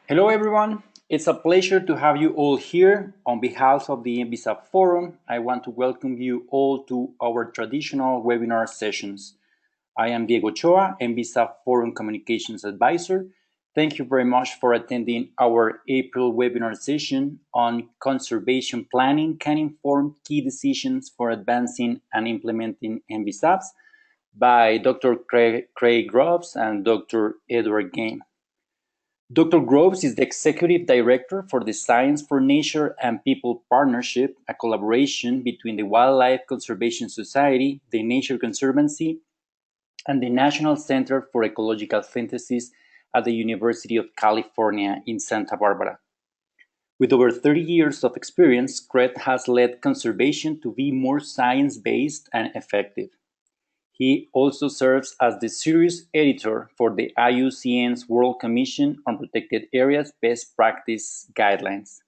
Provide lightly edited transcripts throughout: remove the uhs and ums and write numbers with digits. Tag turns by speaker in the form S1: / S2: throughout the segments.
S1: Hello, everyone. It's a pleasure to have you all here. On behalf of the NBSAP Forum, I want to welcome you all to our traditional webinar sessions. I am Diego Ochoa, NBSAP Forum Communications Advisor. Thank you very much for attending our April webinar session on conservation planning can inform key decisions for advancing and implementing NBSAPs by Dr. Craig Groves and Dr. Edward Game. Dr. Groves is the Executive Director for the Science for Nature and People Partnership, a collaboration between the Wildlife Conservation Society, the Nature Conservancy, and the National Center for Ecological Synthesis at the University of California in Santa Barbara. With over 30 years of experience, Craig has led conservation to be more science-based and effective. He also serves as the series editor for the IUCN's World Commission on Protected Areas Best Practice Guidelines.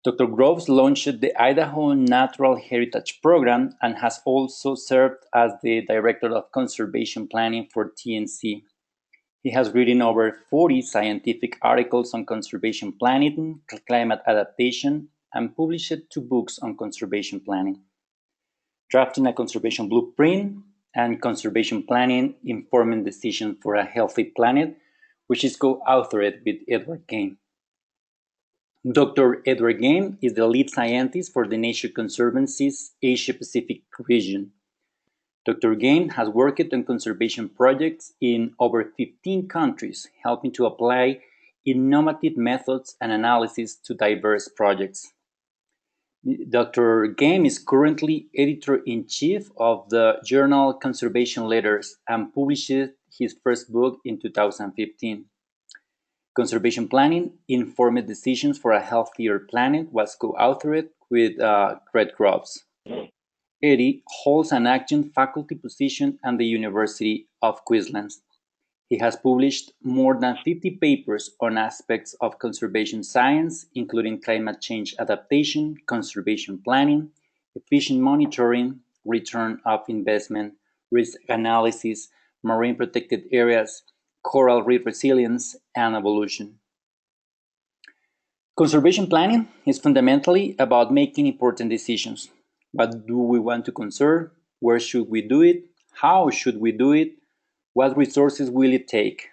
S1: Dr. Groves launched the Idaho Natural Heritage Program and has also served as the Director of Conservation Planning for TNC. He has written over 40 scientific articles on conservation planning, climate adaptation, and published 2 books on conservation planning. Drafting a Conservation Blueprint and Conservation Planning, Informing Decisions for a Healthy Planet, which is co-authored with Edward Game. Dr. Edward Game is the lead scientist for the Nature Conservancy's Asia-Pacific region. Dr. Game has worked on conservation projects in over 15 countries, helping to apply innovative methods and analysis to diverse projects. Dr. Game is currently editor-in-chief of the journal Conservation Letters and published his first book in 2015. Conservation Planning, Informed Decisions for a Healthier Planet was co-authored with Craig Groves. Eddie holds an adjunct faculty position at the University of Queensland. He has published more than 50 papers on aspects of conservation science, including climate change adaptation, conservation planning, efficient monitoring, return of investment, risk analysis, marine protected areas, coral reef resilience, and evolution. Conservation planning is fundamentally about making important decisions. What do we want to conserve? Where should we do it? How should we do it? What resources will it take?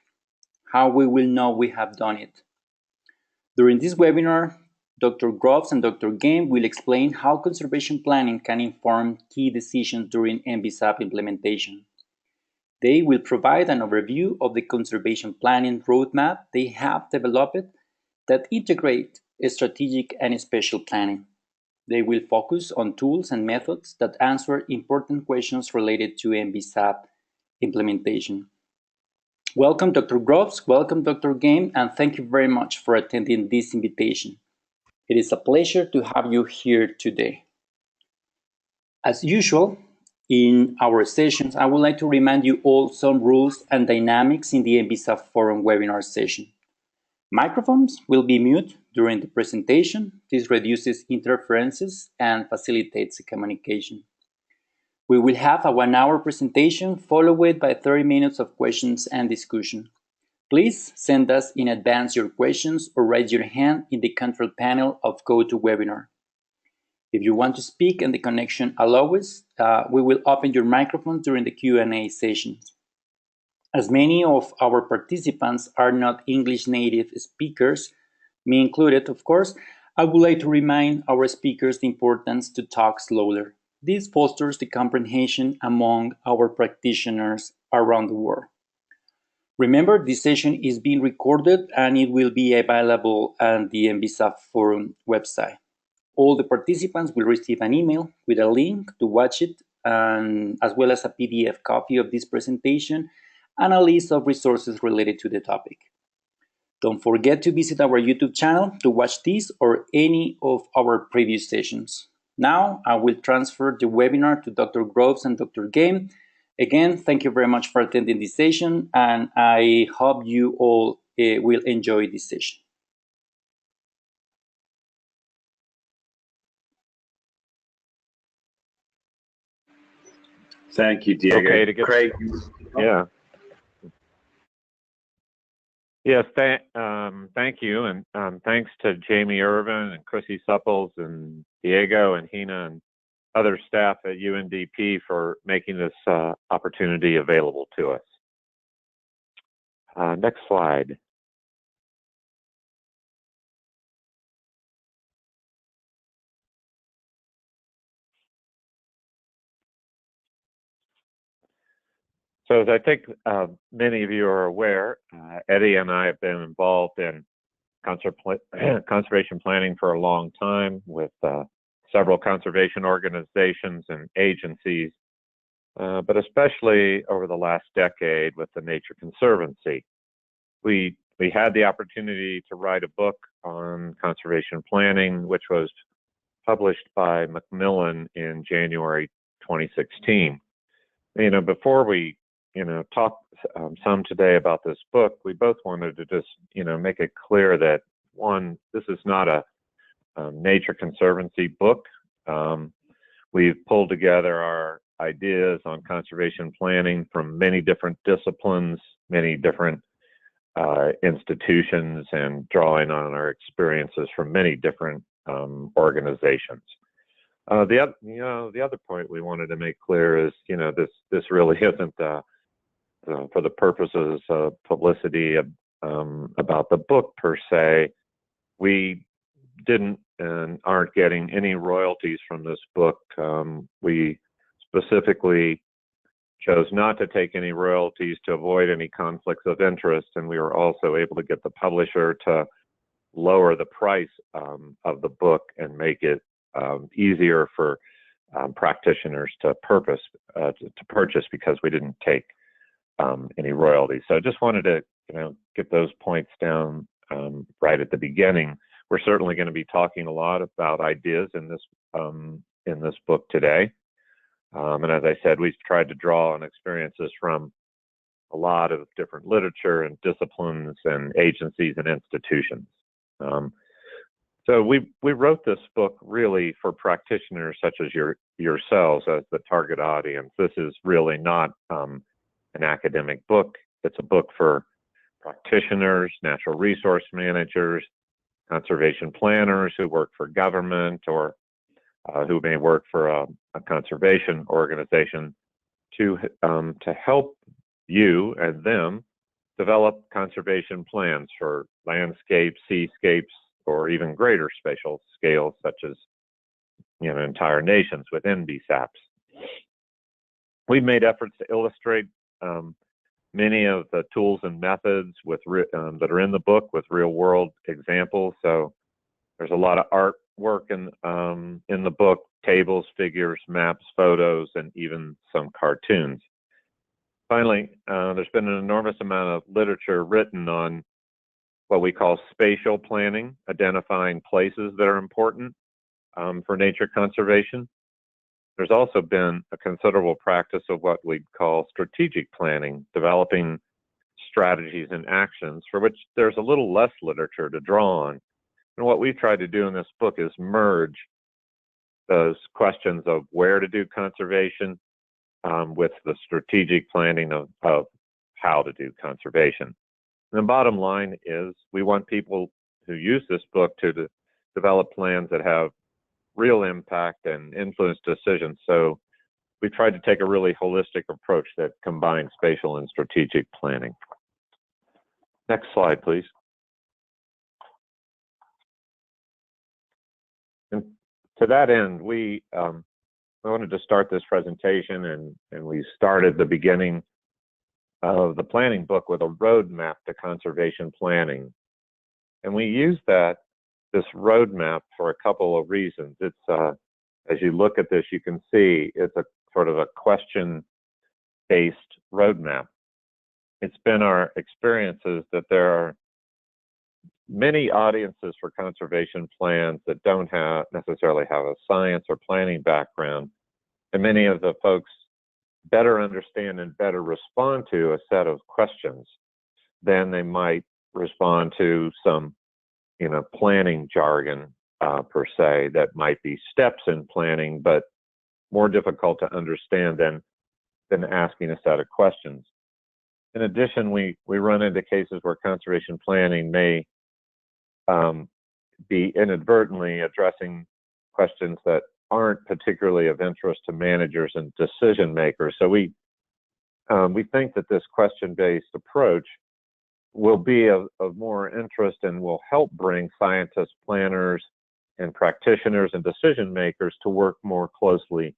S1: How we will know we have done it? During this webinar, Dr. Groves and Dr. Game will explain how conservation planning can inform key decisions during NBSAP implementation. They will provide an overview of the conservation planning roadmap they have developed that integrate strategic and spatial planning. They will focus on tools and methods that answer important questions related to NBSAP implementation. Welcome, Dr. Groves, welcome, Dr. Game, and thank you very much for attending this invitation. It is a pleasure to have you here today. As usual, in our sessions, I would like to remind you all some rules and dynamics in the NBSAP Forum webinar session. Microphones will be mute during the presentation. This reduces interferences and facilitates the communication. We will have a 1-hour presentation followed by 30 minutes of questions and discussion. Please send us in advance your questions or raise your hand in the control panel of GoToWebinar. If you want to speak and the connection allows, we will open your microphone during the Q&A sessions. As many of our participants are not English native speakers, me included, of course, I would like to remind our speakers the importance to talk slower. This fosters the comprehension among our practitioners around the world. Remember, this session is being recorded and it will be available on the NBSAP Forum website. All the participants will receive an email with a link to watch it, as well as a PDF copy of this presentation and a list of resources related to the topic. Don't forget to visit our YouTube channel to watch this or any of our previous sessions. Now, I will transfer the webinar to Dr. Groves and Dr. Game. Again, thank you very much for attending this session, and I hope you all will enjoy this session.
S2: Thank you, Diego.
S3: Okay, to get
S2: Craig.
S3: Yeah.
S2: Yes, thank you, and thanks to Jamie Irvin and Chrissy Supples and Diego and Hina and other staff at UNDP for making this opportunity available to us. Next slide. So as I think many of you are aware, Eddie and I have been involved in conservation planning for a long time with several conservation organizations and agencies, but especially over the last decade with the Nature Conservancy. We had the opportunity to write a book on conservation planning, which was published by Macmillan in January 2016. Before we talk some today about this book, we both wanted to just make it clear that, one, this is not a Nature Conservancy book. We've pulled together our ideas on conservation planning from many different disciplines, many different institutions, and drawing on our experiences from many different organizations. The other point we wanted to make clear is, this really isn't for the purposes of publicity about the book per se. We didn't and aren't getting any royalties from this book. We specifically chose not to take any royalties to avoid any conflicts of interest, and we were also able to get the publisher to lower the price of the book and make it easier for practitioners to purchase because we didn't take any royalties. So I just wanted to get those points down right at the beginning. We're certainly going to be talking a lot about ideas in this book today. And as I said, we've tried to draw on experiences from a lot of different literature and disciplines and agencies and institutions. So we wrote this book really for practitioners such as yourselves as the target audience. This is really not an academic book. It's a book for practitioners, natural resource managers, conservation planners who work for government or who may work for a conservation organization to help you and them develop conservation plans for landscapes, seascapes, or even greater spatial scales, such as entire nations with NBSAPs. We've made efforts to illustrate many of the tools and methods that are in the book with real-world examples. So there's a lot of artwork in the book: tables, figures, maps, photos, and even some cartoons. Finally, there's been an enormous amount of literature written on what we call spatial planning, identifying places that are important for nature conservation. There's also been a considerable practice of what we'd call strategic planning, developing strategies and actions for which there's a little less literature to draw on. And what we've tried to do in this book is merge those questions of where to do conservation with the strategic planning of how to do conservation. And the bottom line is we want people who use this book to develop plans that have real impact and influence decisions. So we tried to take a really holistic approach that combines spatial and strategic planning. Next slide, please. And to that end, we wanted to start this presentation, and we started the beginning of the planning book with a roadmap to conservation planning. And we used this roadmap for a couple of reasons. It's as you look at this, you can see it's a sort of a question-based roadmap. It's been our experiences that there are many audiences for conservation plans that don't necessarily have a science or planning background, and many of the folks better understand and better respond to a set of questions than they might respond to some planning jargon per se that might be steps in planning, but more difficult to understand than asking a set of questions. In addition, we run into cases where conservation planning may be inadvertently addressing questions that aren't particularly of interest to managers and decision makers. So we think that this question-based approach will be of more interest and will help bring scientists, planners, and practitioners and decision makers to work more closely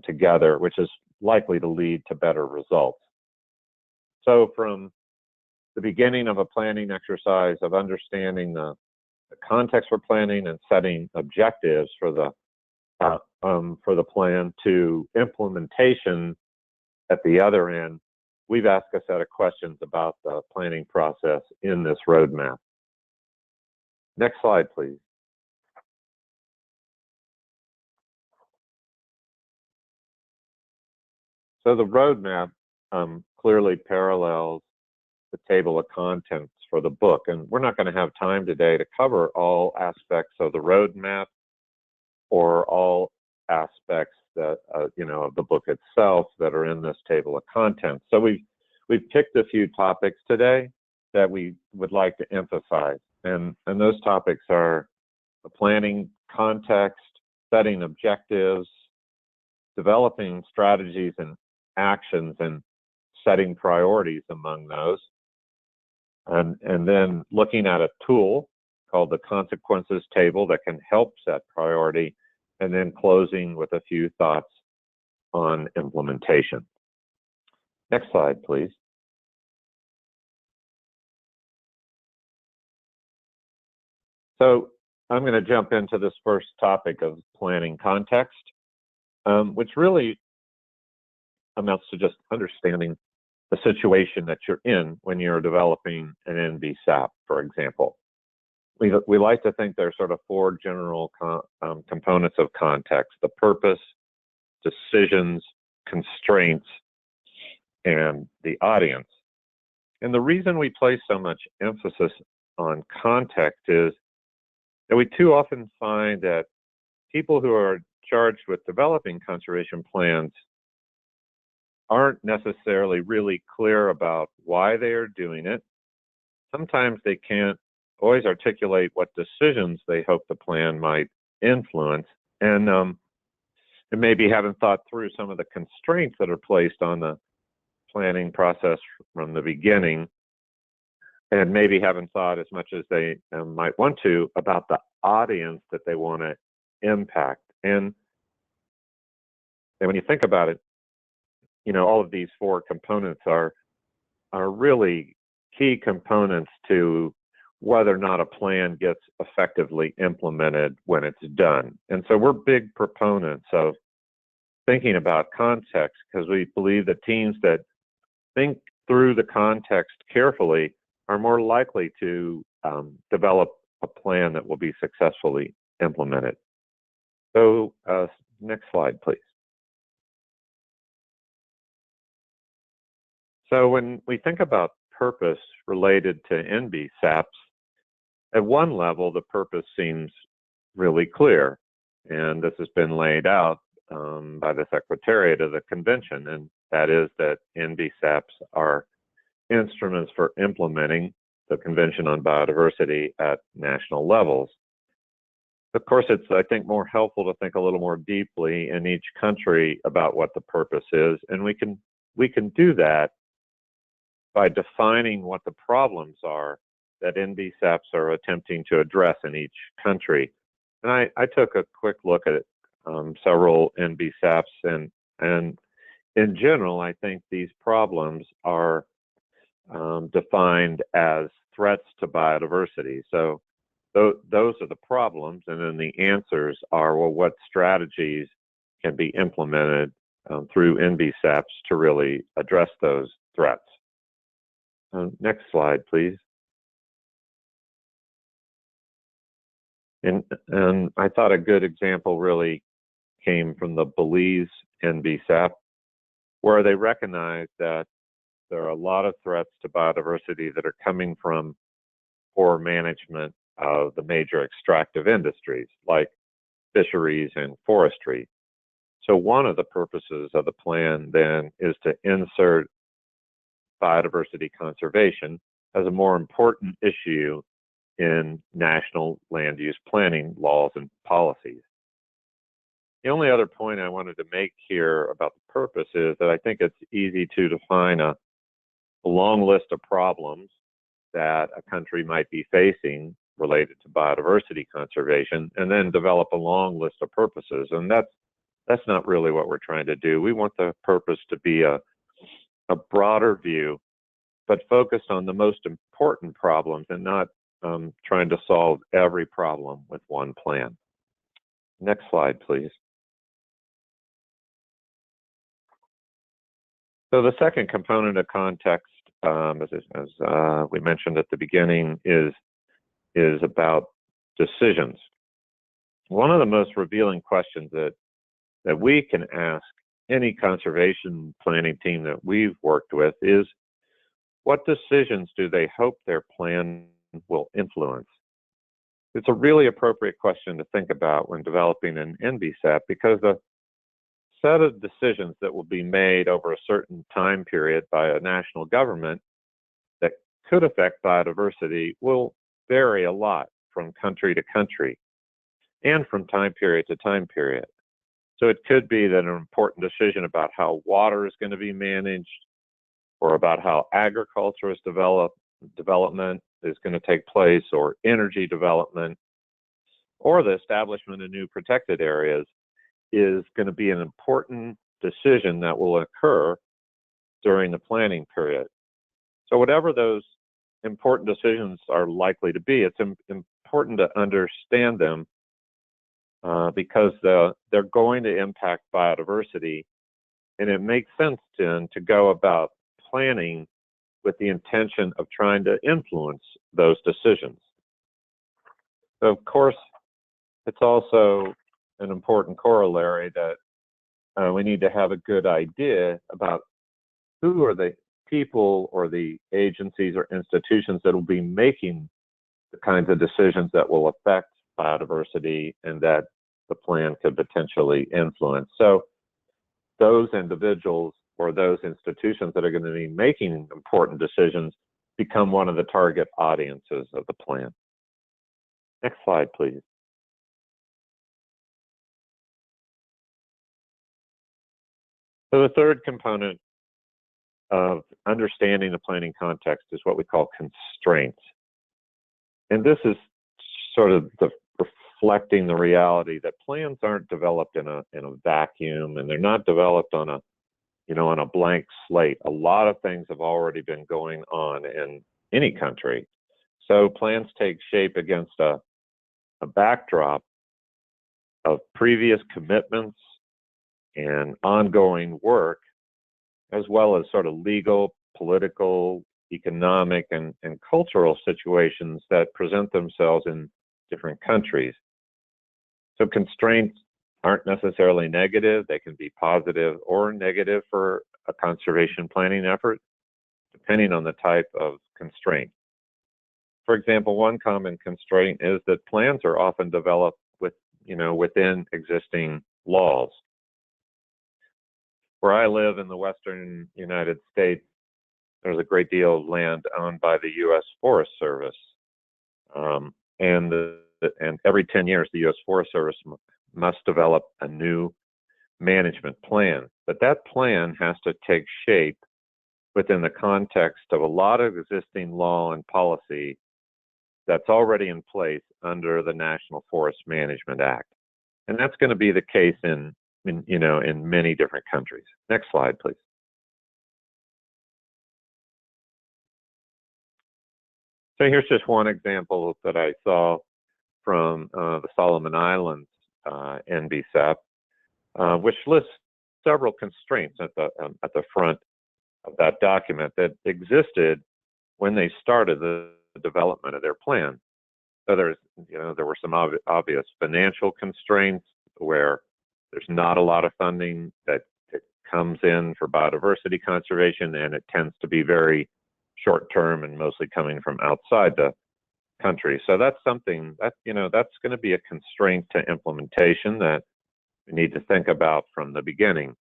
S2: together, which is likely to lead to better results. So from the beginning of a planning exercise of understanding the context for planning and setting objectives for the plan to implementation at the other end, we've asked a set of questions about the planning process in this roadmap. Next slide, please. So the roadmap clearly parallels the table of contents for the book, and we're not going to have time today to cover all aspects of the roadmap or all aspects that of the book itself that are in this table of contents. So we've picked a few topics today that we would like to emphasize, and those topics are the planning context, setting objectives, developing strategies and actions, and setting priorities among those, and then looking at a tool called the consequences table that can help set priority, and then closing with a few thoughts on implementation. Next slide, please. So I'm going to jump into this first topic of planning context, which really amounts to just understanding the situation that you're in when you're developing an NBSAP, for example. We like to think there's sort of four general components of context: the purpose, decisions, constraints, and the audience. And the reason we place so much emphasis on context is that we too often find that people who are charged with developing conservation plans aren't necessarily really clear about why they are doing it. Sometimes they can't always articulate what decisions they hope the plan might influence, and maybe haven't thought through some of the constraints that are placed on the planning process from the beginning, and maybe haven't thought as much as they might want to about the audience that they want to impact. And when you think about it, all of these four components are really key components to whether or not a plan gets effectively implemented when it's done. And so we're big proponents of thinking about context, because we believe that teams that think through the context carefully are more likely to develop a plan that will be successfully implemented. So next slide, please. So when we think about purpose related to NBSAPs, at one level, the purpose seems really clear, and this has been laid out by the Secretariat of the Convention, and that is that NBSAPs are instruments for implementing the Convention on Biodiversity at national levels. Of course, it's, I think, more helpful to think a little more deeply in each country about what the purpose is, and we can do that by defining what the problems are that NBSAPs are attempting to address in each country. And I took a quick look at several NBSAPs, and in general, I think these problems are defined as threats to biodiversity. So those are the problems, and then the answers are, well, what strategies can be implemented through NBSAPs to really address those threats. Next slide, please. And I thought a good example really came from the Belize NBSAP, where they recognize that there are a lot of threats to biodiversity that are coming from poor management of the major extractive industries like fisheries and forestry. So one of the purposes of the plan then is to insert biodiversity conservation as a more important issue in national land use planning laws and policies. The only other point I wanted to make here about the purpose is that I think it's easy to define a long list of problems that a country might be facing related to biodiversity conservation, and then develop a long list of purposes. And that's not really what we're trying to do. We want the purpose to be a broader view, but focused on the most important problems and not trying to solve every problem with one plan. Next slide, please. So the second component of context, as we mentioned at the beginning, is about decisions. One of the most revealing questions that we can ask any conservation planning team that we've worked with is, what decisions do they hope their plan will influence? It's a really appropriate question to think about when developing an NBSAP, because the set of decisions that will be made over a certain time period by a national government that could affect biodiversity will vary a lot from country to country and from time period to time period. So it could be that an important decision about how water is going to be managed, or about how agriculture is development is going to take place, or energy development, or the establishment of new protected areas is going to be an important decision that will occur during the planning period. So whatever those important decisions are likely to be, it's important to understand them because they're going to impact biodiversity, and it makes sense then to go about planning with the intention of trying to influence those decisions. So of course, it's also an important corollary that we need to have a good idea about who are the people or the agencies or institutions that will be making the kinds of decisions that will affect biodiversity and that the plan could potentially influence. So those individuals or those institutions that are going to be making important decisions become one of the target audiences of the plan. Next slide, please. So the third component of understanding the planning context is what we call constraints. And this is sort of reflecting the reality that plans aren't developed in a vacuum, and they're not developed on a blank slate. A lot of things have already been going on in any country. So plans take shape against a backdrop of previous commitments and ongoing work, as well as sort of legal, political, economic, and cultural situations that present themselves in different countries. So constraints aren't necessarily negative. They can be positive or negative for a conservation planning effort, depending on the type of constraint. For example, one common constraint is that plans are often developed within existing laws. Where I live in the western United States, there's a great deal of land owned by the U.S. Forest Service. And every 10 years, the U.S. Forest Service must develop a new management plan. But that plan has to take shape within the context of a lot of existing law and policy that's already in place under the National Forest Management Act. And that's going to be the case in many different countries. Next slide, please. So here's just one example that I saw from the Solomon Islands NBSAP, which lists several constraints at the front of that document that existed when they started the development of their plan. So there were some obvious financial constraints where there's not a lot of funding that comes in for biodiversity conservation, and it tends to be very short-term and mostly coming from outside the country. So that's something that's going to be a constraint to implementation that we need to think about from the beginning.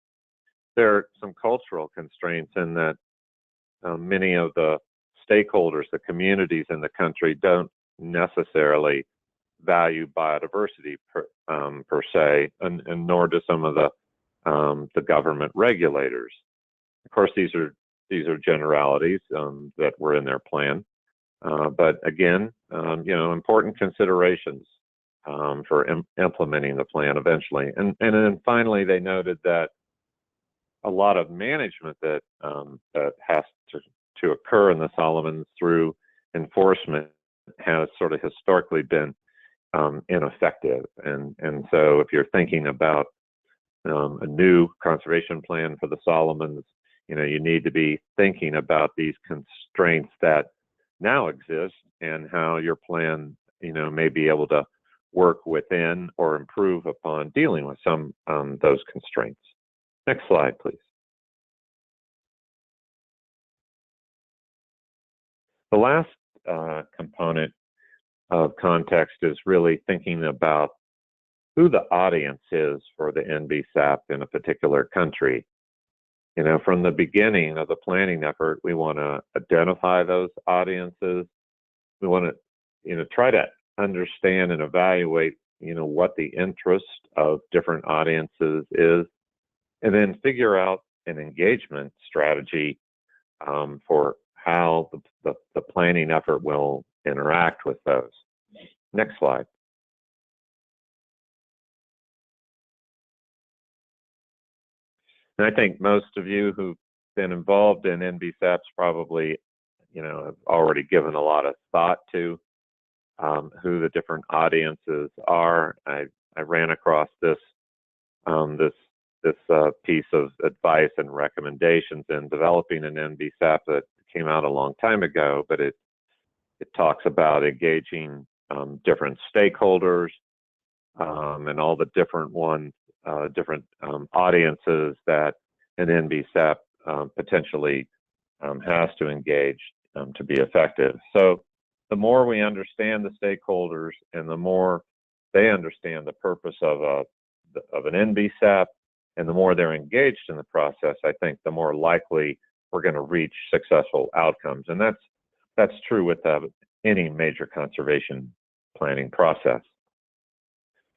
S2: There are some cultural constraints in that many of the stakeholders, the communities in the country, don't necessarily value biodiversity per se, and nor do some of the government regulators. Of course, these are generalities that were in their plan, but again, important considerations for implementing the plan eventually. And then finally, they noted that a lot of management that has to occur in the Solomons through enforcement has sort of historically been ineffective. And so if you're thinking about a new conservation plan for the Solomons, you need to be thinking about these constraints that now exist and how your plan, may be able to work within or improve upon dealing with some those constraints. Next slide, please. The last component of context is really thinking about who the audience is for the NBSAP in a particular country. From the beginning of the planning effort, we want to identify those audiences. We want to, try to understand and evaluate, what the interest of different audiences is, and then figure out an engagement strategy for how the planning effort will interact with those. Next slide. And I think most of you who've been involved in NBSAPs probably, have already given a lot of thought to who the different audiences are. I ran across this piece of advice and recommendations in developing an NBSAP that came out a long time ago, but it talks about engaging different stakeholders and all the different audiences that an NBSAP potentially has to engage to be effective. So the more we understand the stakeholders and the more they understand the purpose of an NBSAP and the more they're engaged in the process, I think the more likely we're going to reach successful outcomes. And that's true with any major conservation planning process.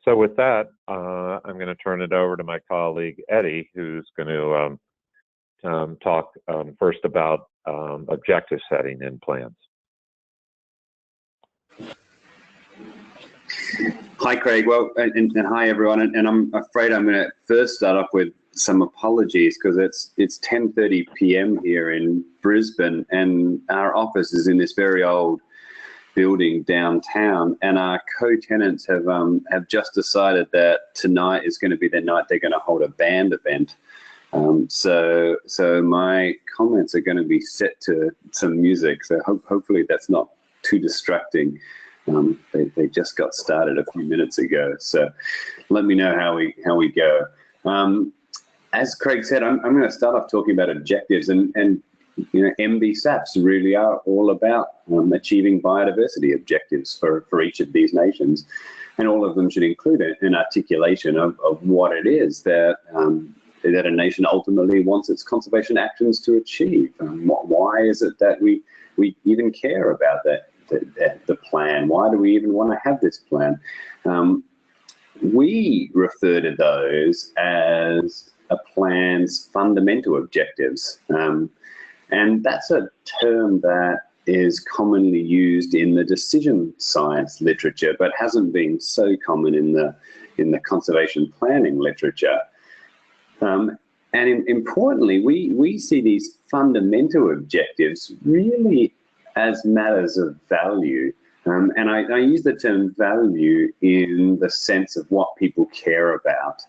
S2: So with that, I'm going to turn it over to my colleague, Eddie, who's going to talk first about objective setting in plans.
S3: Hi, Craig. Well, and hi, everyone. And I'm afraid I'm going to first start off with some apologies because it's 10:30 p.m. here in Brisbane, and our office is in this very old building downtown, and our co-tenants have just decided that tonight is going to be the night they're going to hold a band event. So my comments are going to be set to some music. So hopefully that's not too distracting. They just got started a few minutes ago. So let me know how we go. As Craig said, I'm going to start off talking about objectives, and NBSAPs really are all about achieving biodiversity objectives for each of these nations, and all of them should include an articulation of what it is that a nation ultimately wants its conservation actions to achieve. Why is it that we even care about the plan? Why do we even want to have this plan? We refer to those as a plan's fundamental objectives. And that's a term that is commonly used in the decision science literature, but hasn't been so common in the conservation planning literature. And importantly, we see these fundamental objectives really as matters of value. And I use the term value in the sense of what people care about.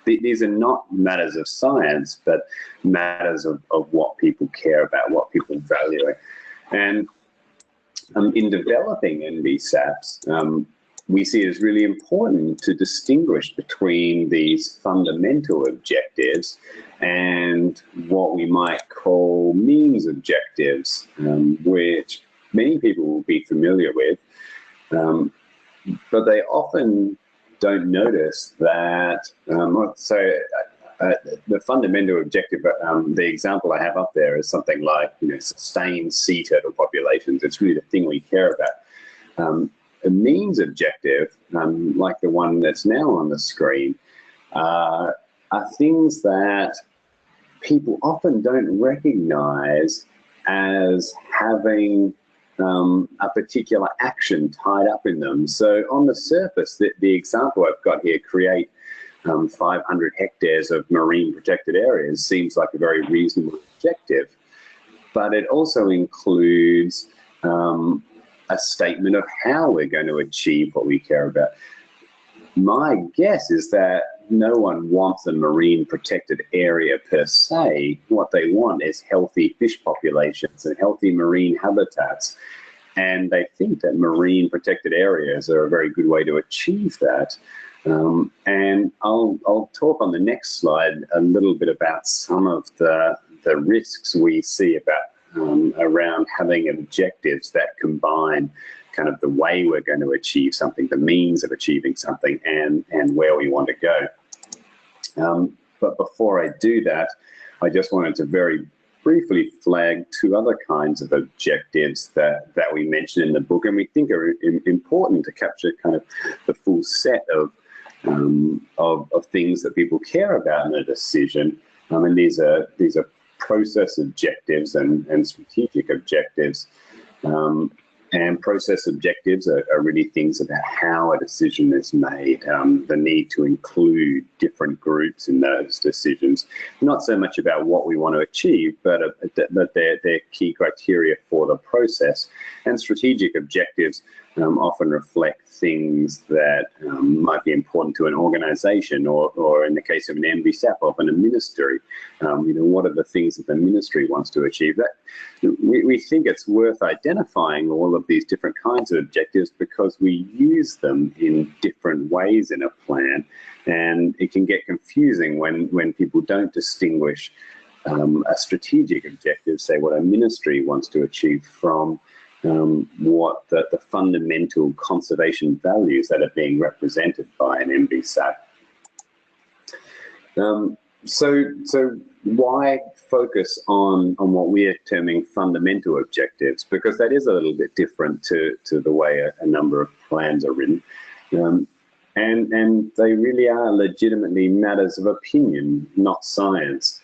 S3: These are not matters of science, but matters of what people care about, what people value. And in developing NBSAPs, we see it as really important to distinguish between these fundamental objectives and what we might call means objectives, which many people will be familiar with, but they often don't notice that. So the fundamental objective, the example I have up there is something like, sustained sea turtle populations. It's really the thing we care about. A means objective, like the one that's now on the screen, are things that people often don't recognize as having a particular action tied up in them. So on the surface, the example I've got here, create 500 hectares of marine protected areas, seems like a very reasonable objective, but it also includes a statement of how we're going to achieve what we care about. My guess is that no one wants a marine protected area per se. What they want is healthy fish populations and healthy marine habitats. And they think that marine protected areas are a very good way to achieve that. And I'll talk on the next slide a little bit about some of the risks we see about around having objectives that combine kind of the way we're going to achieve something, the means of achieving something, and where we want to go. But before I do that, I just wanted to very briefly flag two other kinds of objectives that we mention in the book, and we think are important to capture kind of the full set of things that people care about in a decision. And these are process objectives and strategic objectives. And process objectives are really things about how a decision is made, the need to include different groups in those decisions, not so much about what we want to achieve, but they're key criteria for the process. And strategic objectives often reflect things that might be important to an organization, or in the case of an NBSAP, often a ministry. What are the things that the ministry wants to achieve? That we think it's worth identifying all of these different kinds of objectives because we use them in different ways in a plan, and it can get confusing when people don't distinguish a strategic objective, say what a ministry wants to achieve, from what the fundamental conservation values that are being represented by an NBSAP. So why focus on what we're terming fundamental objectives? Because that is a little bit different to the way a number of plans are written. And they really are legitimately matters of opinion, not science.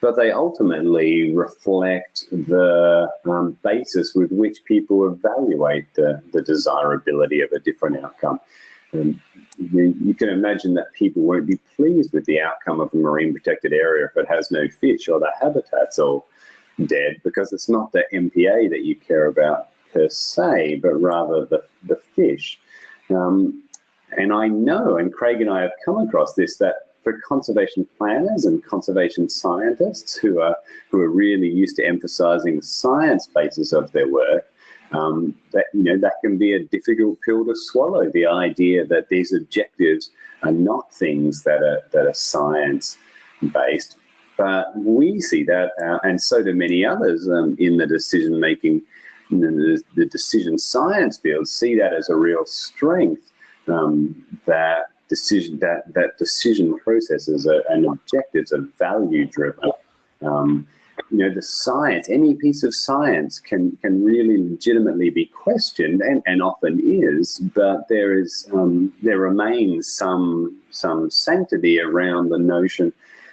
S3: But they ultimately reflect the basis with which people evaluate the desirability of a different outcome. You can imagine that people won't be pleased with the outcome of a marine protected area if it has no fish or the habitat's all dead, because it's not the MPA that you care about per se, but rather the fish. And I know, and Craig and I have come across this, that for conservation planners and conservation scientists who are really used to emphasizing the science basis of their work, that can be a difficult pill to swallow, the idea that these objectives are not things that are science based. But we see that, and so do many others in the decision making, the decision science field, see that as a real strength, that decision processes and objectives are value driven. The science, any piece of science can really legitimately be questioned, and often is, but there remains some sanctity around the notion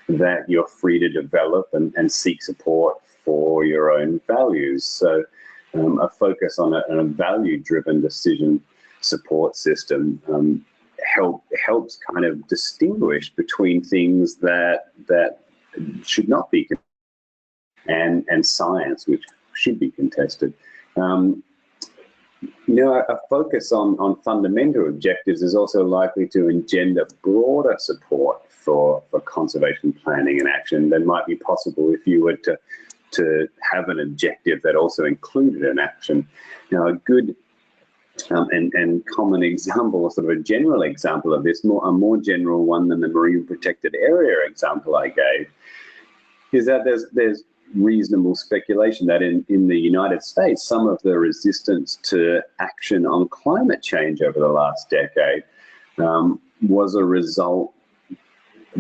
S3: that you're free to develop and seek support for your own values. So a focus on a value-driven decision support system helps kind of distinguish between things that should not be and science, which should be contested. A focus on fundamental objectives is also likely to engender broader support for conservation planning and action than might be possible if you were to have an objective that also included an action. Now, a good and common example, sort of a general example of this, a more general one than the marine protected area example I gave, is that there's reasonable speculation that in the United States, some of the resistance to action on climate change over the last decade was a result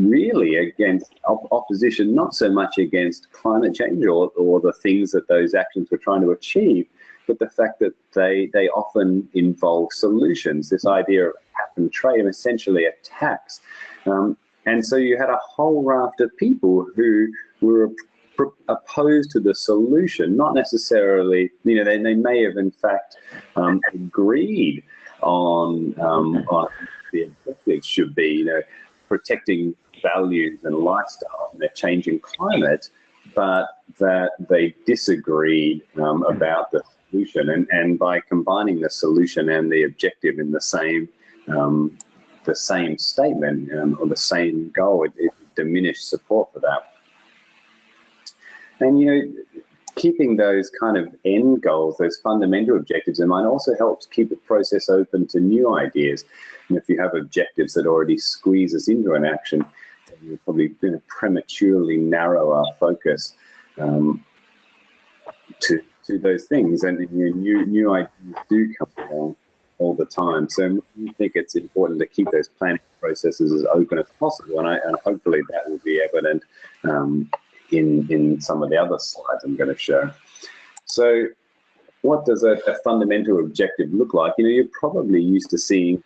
S3: really against opposition, not so much against climate change or the things that those actions were trying to achieve, but the fact that they often involve solutions, this idea of cap and trade, and essentially a tax. And so you had a whole raft of people who were opposed to the solution, not necessarily, they may have in fact agreed on the objectives should be, protecting values and lifestyle in a changing climate, but that they disagreed about the solution. And by combining the solution and the objective in the same statement or the same goal, it diminished support for that. And keeping those kind of end goals, those fundamental objectives in mind, also helps keep the process open to new ideas. And if you have objectives that already squeeze us into an action, you're probably going to prematurely narrow our focus to those things, and new ideas do come along all the time. So I think it's important to keep those planning processes as open as possible, and hopefully that will be evident in some of the other slides I'm going to show. So what does a fundamental objective look like? You're probably used to seeing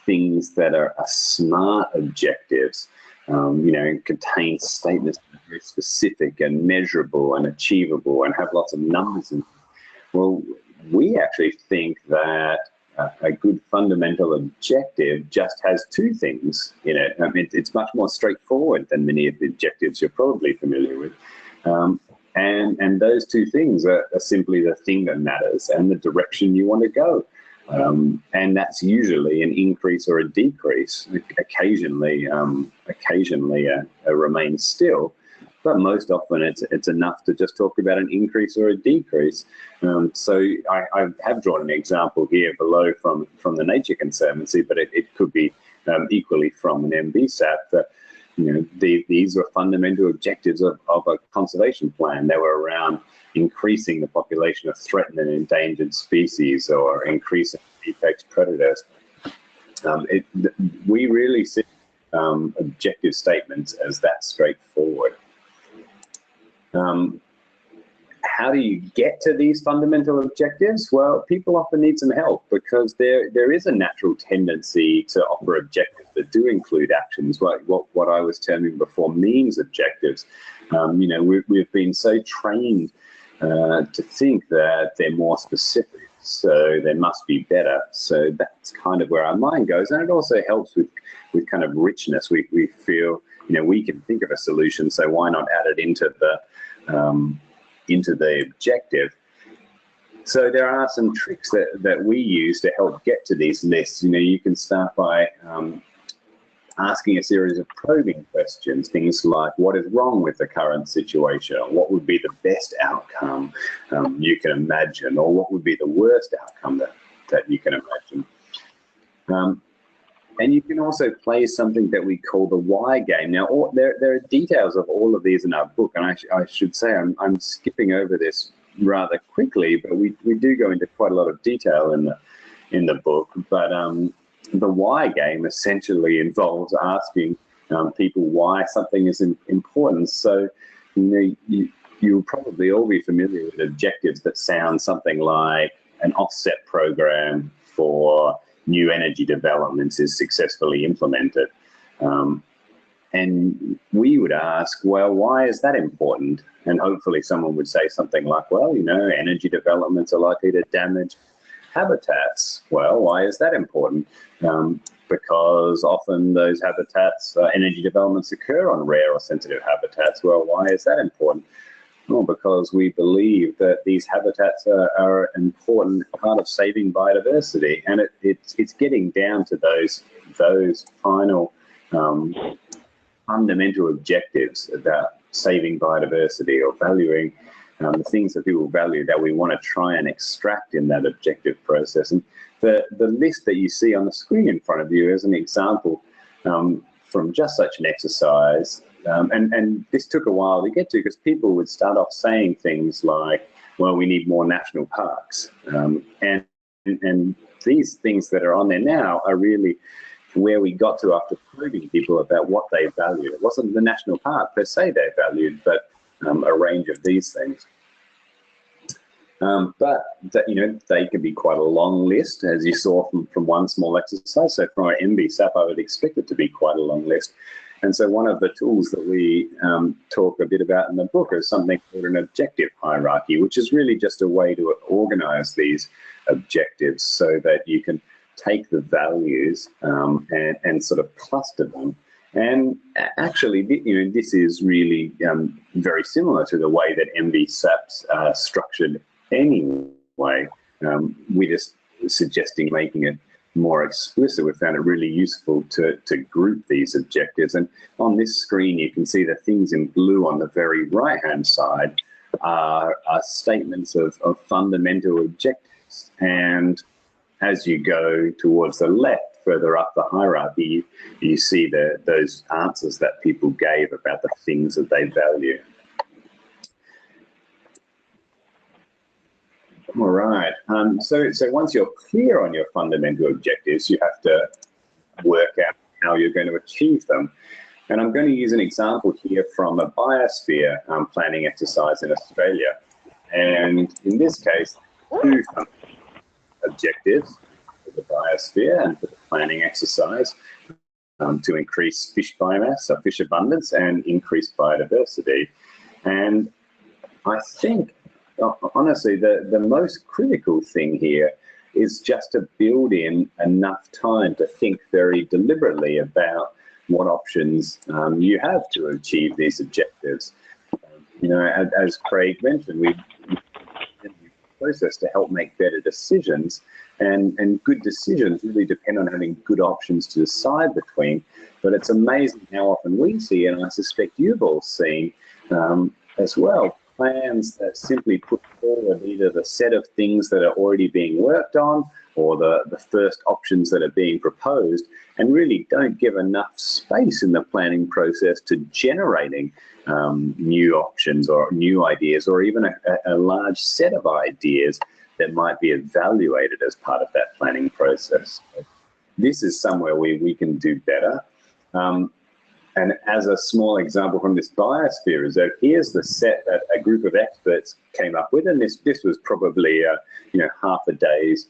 S3: things that are SMART objectives, contain statements that are very specific and measurable and achievable and have lots of numbers in them. Well, we actually think that a good fundamental objective just has two things in it. It's much more straightforward than many of the objectives you're probably familiar with. And those two things are simply the thing that matters and the direction you want to go. And that's usually an increase or a decrease, occasionally a remain still. But most often it's enough to just talk about an increase or a decrease. So I have drawn an example here below from the Nature Conservancy, but it could be equally from an NBSAP. That these were fundamental objectives of a conservation plan. They were around increasing the population of threatened and endangered species or increasing apex predators. We really see objective statements as that straightforward. How do you get to these fundamental objectives? Well, people often need some help because there is a natural tendency to offer objectives that do include actions, like what I was terming before means objectives. We've been so trained to think that they're more specific, so they must be better. So that's kind of where our mind goes, and it also helps with kind of richness. We feel we can think of a solution, so why not add it into the objective? So there are some tricks that we use to help get to these lists. You can start by asking a series of probing questions, things like what is wrong with the current situation, or what would be the best outcome you can imagine, or what would be the worst outcome that you can imagine. And you can also play something that we call the why game. Now, there are details of all of these in our book, and I should say I'm skipping over this rather quickly, but we do go into quite a lot of detail in the book. But the why game essentially involves asking people why something is important. So you'll probably all be familiar with objectives that sound something like an offset program for new energy developments is successfully implemented. And we would ask, well, why is that important? And hopefully someone would say something like, well, energy developments are likely to damage habitats. Well, why is that important? Because often those habitats, energy developments occur on rare or sensitive habitats. Well, why is that important? Well, because we believe that these habitats are an important part of saving biodiversity, and it's getting down to those final fundamental objectives about saving biodiversity or valuing the things that people value that we want to try and extract in that objective process. And the list that you see on the screen in front of you is an example from just such an exercise. And this took a while to get to because people would start off saying things like, well, we need more national parks. And these things that are on there now are really where we got to after probing people about what they valued. It wasn't the national park per se they valued, but a range of these things. But that, they can be quite a long list, as you saw from one small exercise. So from our NBSAP, I would expect it to be quite a long list. And so one of the tools that we talk a bit about in the book is something called an objective hierarchy, which is really just a way to organize these objectives so that you can take the values and sort of cluster them. And actually, this is really very similar to the way that NBSAPs are structured anyway. We're just suggesting making it more explicit. We found it really useful to group these objectives. And on this screen, you can see the things in blue on the very right-hand side are statements of fundamental objectives. And as you go towards the left, further up the hierarchy, you see those answers that people gave about the things that they value. All right. So once you're clear on your fundamental objectives, you have to work out how you're going to achieve them. And I'm going to use an example here from a biosphere planning exercise in Australia. And in this case, two objectives for the biosphere and for the planning exercise to increase fish biomass, so fish abundance, and increase biodiversity. And I think, honestly, the most critical thing here is just to build in enough time to think very deliberately about what options you have to achieve these objectives. As Craig mentioned, we process to help make better decisions, and good decisions really depend on having good options to decide between. But it's amazing how often we see, and I suspect you've all seen as well, plans that simply put forward either the set of things that are already being worked on or the first options that are being proposed, and really don't give enough space in the planning process to generating new options or new ideas, or even a large set of ideas that might be evaluated as part of that planning process. This is somewhere we can do better. And as a small example from this biosphere reserve, here's the set that a group of experts came up with, and this was probably half a day's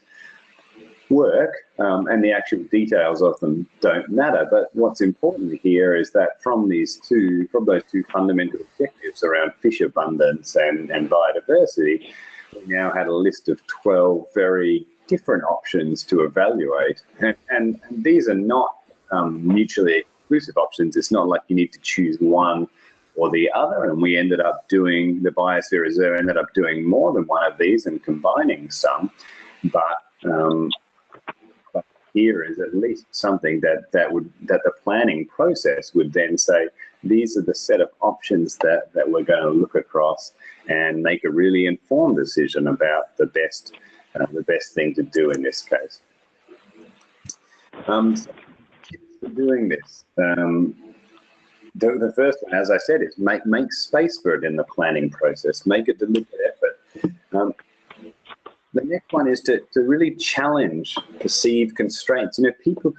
S3: work, and the actual details of them don't matter. But what's important here is that from those two fundamental objectives around fish abundance and biodiversity, we now had a list of 12 very different options to evaluate, and these are not mutually exclusive options. It's not like you need to choose one or the other, and we ended up doing, the Biosphere Reserve ended up doing more than one of these and combining some, but here is at least something that the planning process would then say, these are the set of options that we're going to look across and make a really informed decision about the best thing to do in this case. So for doing this, the first one, as I said, is make space for it in the planning process. Make a deliberate effort. The next one is to really challenge perceived constraints. People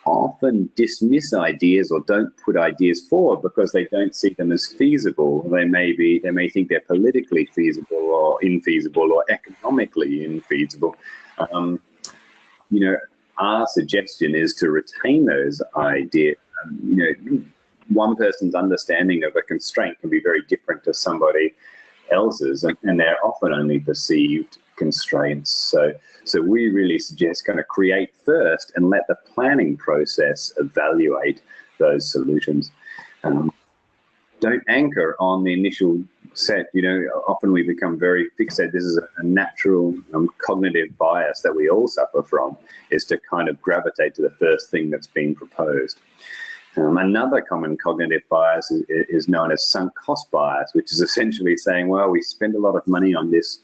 S3: often dismiss ideas or don't put ideas forward because they don't see them as feasible. They may think they're politically feasible or infeasible or economically infeasible. Our suggestion is to retain those ideas. One person's understanding of a constraint can be very different to somebody else's, and they're often only perceived constraints. So we really suggest kind of create first and let the planning process evaluate those solutions. Don't anchor on the initial set. Often we become very fixated. This is a natural cognitive bias that we all suffer from, is to kind of gravitate to the first thing that's being proposed. Another common cognitive bias is known as sunk cost bias, which is essentially saying, well, we spend a lot of money on this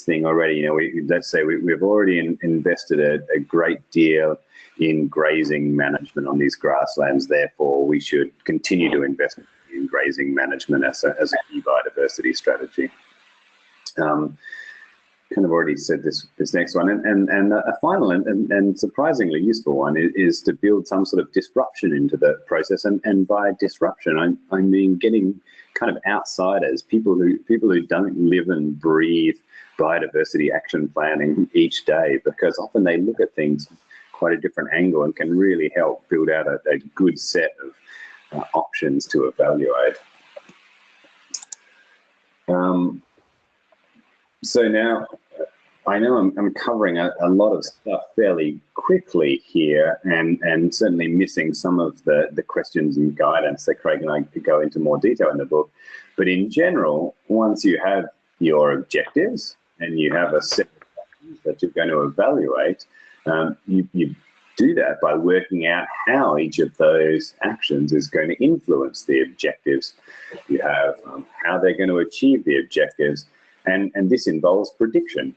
S3: thing already. Let's say we've already invested a great deal in grazing management on these grasslands, therefore we should continue to invest in grazing management as a key biodiversity strategy. kind of already said this next one, and a final and surprisingly useful one is to build some sort of disruption into the process, and by disruption I mean getting kind of outsiders, people who don't live and breathe biodiversity action planning each day, because often they look at things quite a different angle and can really help build out a good set of options to evaluate. So now, I know I'm covering a lot of stuff fairly quickly here, and certainly missing some of the questions and guidance that Craig and I could go into more detail in the book. But in general, once you have your objectives and you have a set of questions that you're going to evaluate, you do that by working out how each of those actions is going to influence the objectives. You have how they're going to achieve the objectives, and this involves prediction.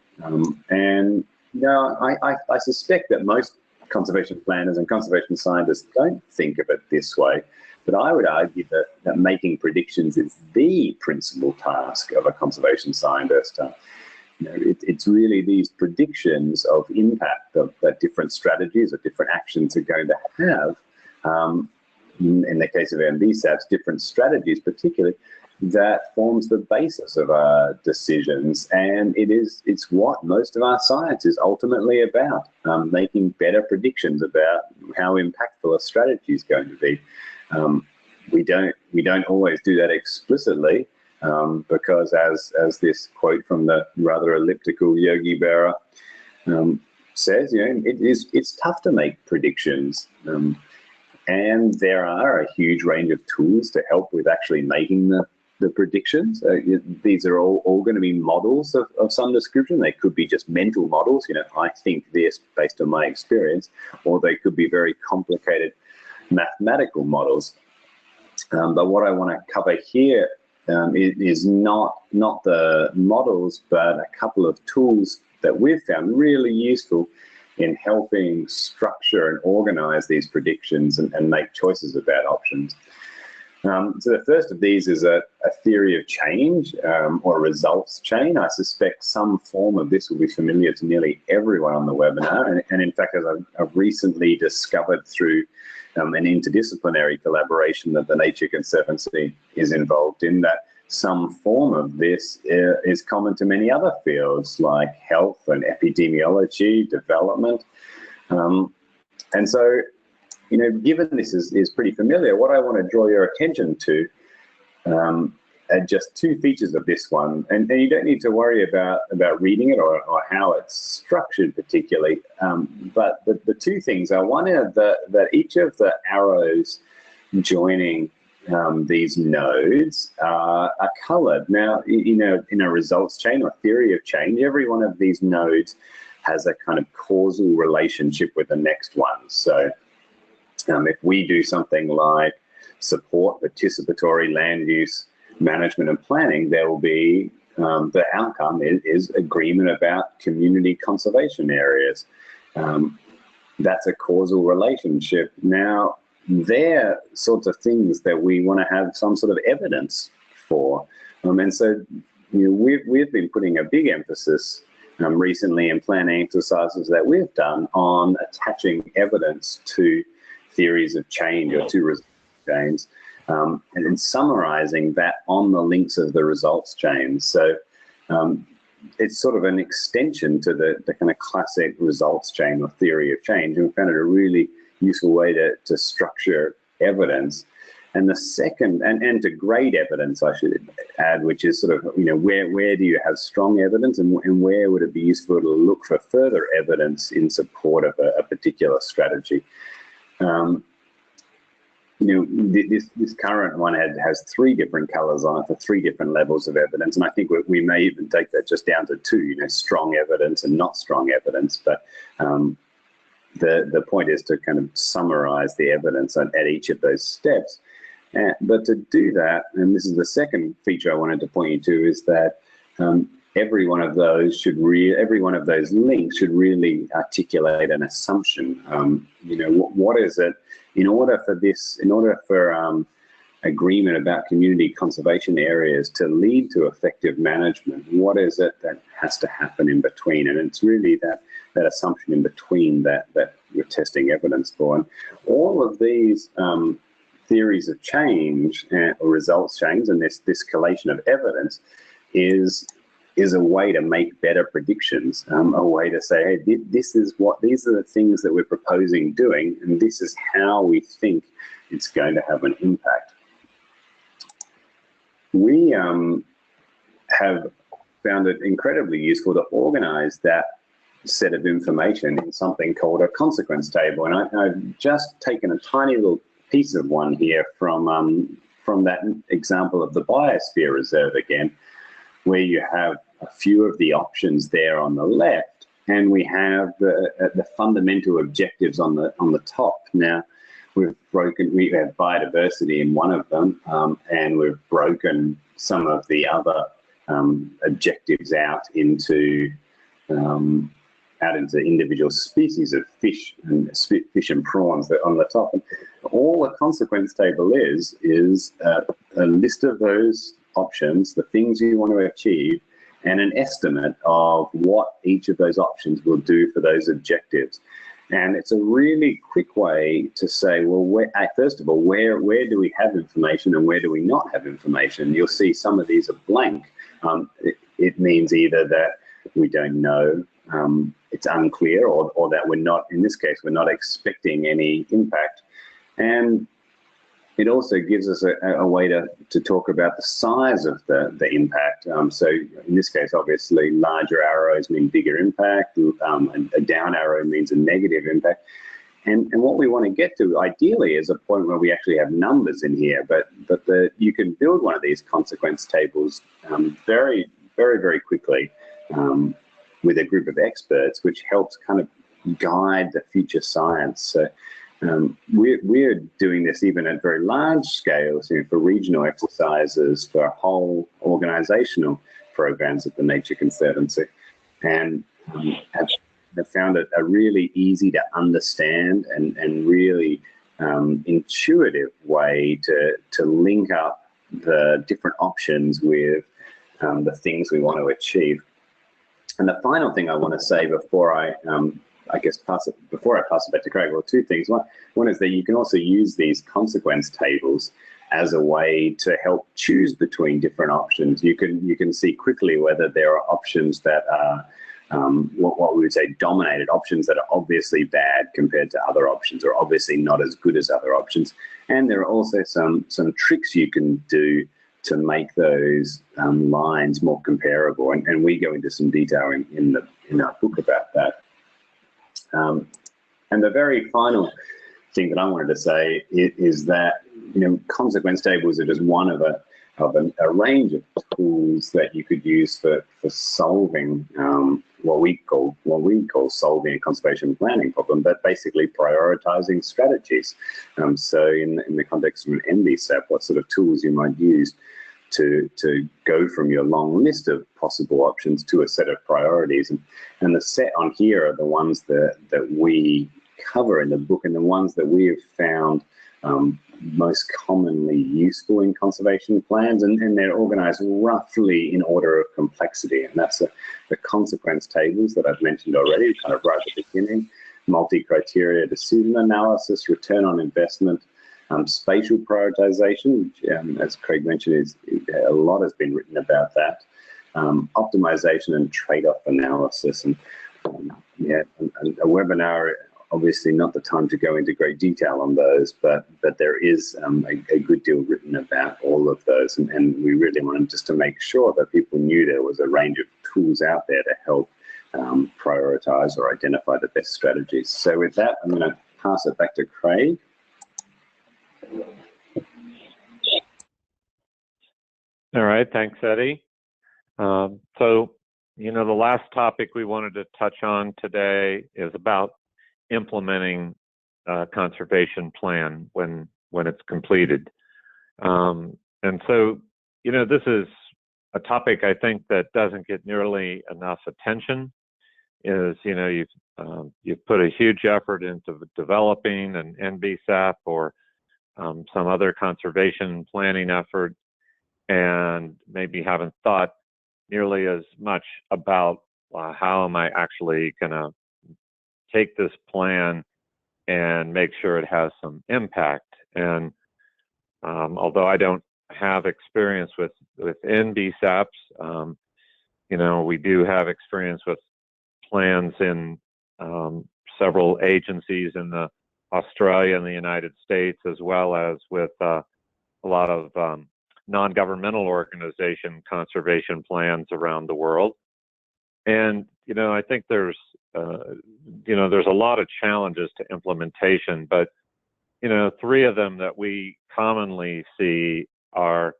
S3: And you know, I suspect that most conservation planners and conservation scientists don't think of it this way, but I would argue that making predictions is the principal task of a conservation scientist. You know, it's really these predictions of impact that different strategies or different actions are going to have. In the case of NBSAPs, different strategies particularly, that forms the basis of our decisions, and it's what most of our science is ultimately about, making better predictions about how impactful a strategy is going to be. We don't always do that explicitly, because as this quote from the rather elliptical Yogi Berra says, you know, it's tough to make predictions. And there are a huge range of tools to help with actually making the predictions. These are all going to be models of some description. They could be just mental models, you know, I think this based on my experience, or they could be very complicated mathematical models. But what I want to cover here is not the models, but a couple of tools that we've found really useful in helping structure and organize these predictions and make choices about options. So the first of these is a theory of change, or results chain. I suspect some form of this will be familiar to nearly everyone on the webinar. And in fact, as I've recently discovered through an interdisciplinary collaboration that the Nature Conservancy is involved in, that some form of this is common to many other fields like health and epidemiology, development. And so, you know, given this is pretty familiar, what I want to draw your attention to are just two features of this one. And you don't need to worry about reading it or how it's structured particularly. But the two things are, one is that each of the arrows joining these nodes are colored. Now, you know, in a results chain or theory of change, every one of these nodes has a kind of causal relationship with the next one. So if we do something like support participatory land use management and planning, there will be the outcome is agreement about community conservation areas. That's a causal relationship. Now, they're sorts of things that we want to have some sort of evidence for. And so, you know, we've been putting a big emphasis recently in planning exercises that we've done on attaching evidence to theories of change or to results chains, and then summarizing that on the links of the results chains. So it's sort of an extension to the kind of classic results chain or theory of change, and we found it a really useful way to structure evidence. And the second, and to grade evidence, I should add, which is sort of, you know, where do you have strong evidence, and where would it be useful to look for further evidence in support of a particular strategy. You know, this current one has three different colors on it for three different levels of evidence, and I think we may even take that just down to two, you know, strong evidence and not strong evidence. But the point is to kind of summarize the evidence at each of those steps. But to do that, and this is the second feature I wanted to point you to, is that every one of those links should really articulate an assumption. You know, what is it in order for agreement about community conservation areas to lead to effective management. What is it that has to happen in between? And it's really that assumption in between that we're testing evidence for. And all of these theories of change or results change, and this collation of evidence is a way to make better predictions, a way to say, hey, these are the things that we're proposing doing, and this is how we think it's going to have an impact. We have found it incredibly useful to organize that set of information in something called a consequence table. And I've just taken a tiny little piece of one here from that example of the biosphere reserve again, where you have a few of the options there on the left, and we have the fundamental objectives on the top. Now, we have biodiversity in one of them, and we've broken some of the other objectives out into individual species of fish and prawns that on the top. And all the consequence table is a list of those options, the things you want to achieve, and an estimate of what each of those options will do for those objectives. And it's a really quick way to say, well, first of all, where do we have information and where do we not have information? You'll see some of these are blank. It means either that we don't know, it's unclear, or that we're not, in this case, we're not expecting any impact. And it also gives us a way to talk about the size of the impact. So in this case, obviously, larger arrows mean bigger impact. A down arrow means a negative impact. And what we want to get to, ideally, is a point where we actually have numbers in here. But you can build one of these consequence tables very, very, very quickly with a group of experts, which helps kind of guide the future science. So, we're doing this even at very large scales, for regional exercises, for whole organizational programs at the Nature Conservancy, and have found it a really easy to understand and really intuitive way to link up the different options with the things we want to achieve. And the final thing I want to say before I pass it back to Craig, well, two things. One is that you can also use these consequence tables as a way to help choose between different options. You can see quickly whether there are options that are what we would say dominated, options that are obviously bad compared to other options, or obviously not as good as other options. And there are also some tricks you can do to make those lines more comparable. And we go into some detail in our book about that. And the very final thing that I wanted to say is that consequence tables are just one of a range of tools that you could use for solving what we call solving a conservation planning problem, but basically prioritizing strategies. So in the context of an NBSAP, what sort of tools you might use to go from your long list of possible options to a set of priorities. And the set on here are the ones that we cover in the book, and the ones that we have found most commonly useful in conservation plans, and they're organized roughly in order of complexity. And that's the consequence tables that I've mentioned already, kind of right at the beginning: multi-criteria decision analysis, return on investment, spatial prioritization, which, as Craig mentioned, a lot has been written about that. Optimization and trade-off analysis, and a webinar. Obviously, not the time to go into great detail on those, but there is a good deal written about all of those, and we really wanted just to make sure that people knew there was a range of tools out there to help prioritize or identify the best strategies. So with that, I'm going to pass it back to Craig.
S2: All right, thanks, Eddie. So, the last topic we wanted to touch on today is about implementing a conservation plan when it's completed. And so, this is a topic I think that doesn't get nearly enough attention. You've put a huge effort into developing an NBSAP or some other conservation planning effort and maybe haven't thought nearly as much about how am I actually going to take this plan and make sure it has some impact. And although I don't have experience with NBSAPs, we do have experience with plans in several agencies in Australia and the United States, as well as with a lot of non-governmental organization conservation plans around the world. And I think there's a lot of challenges to implementation, but three of them that we commonly see are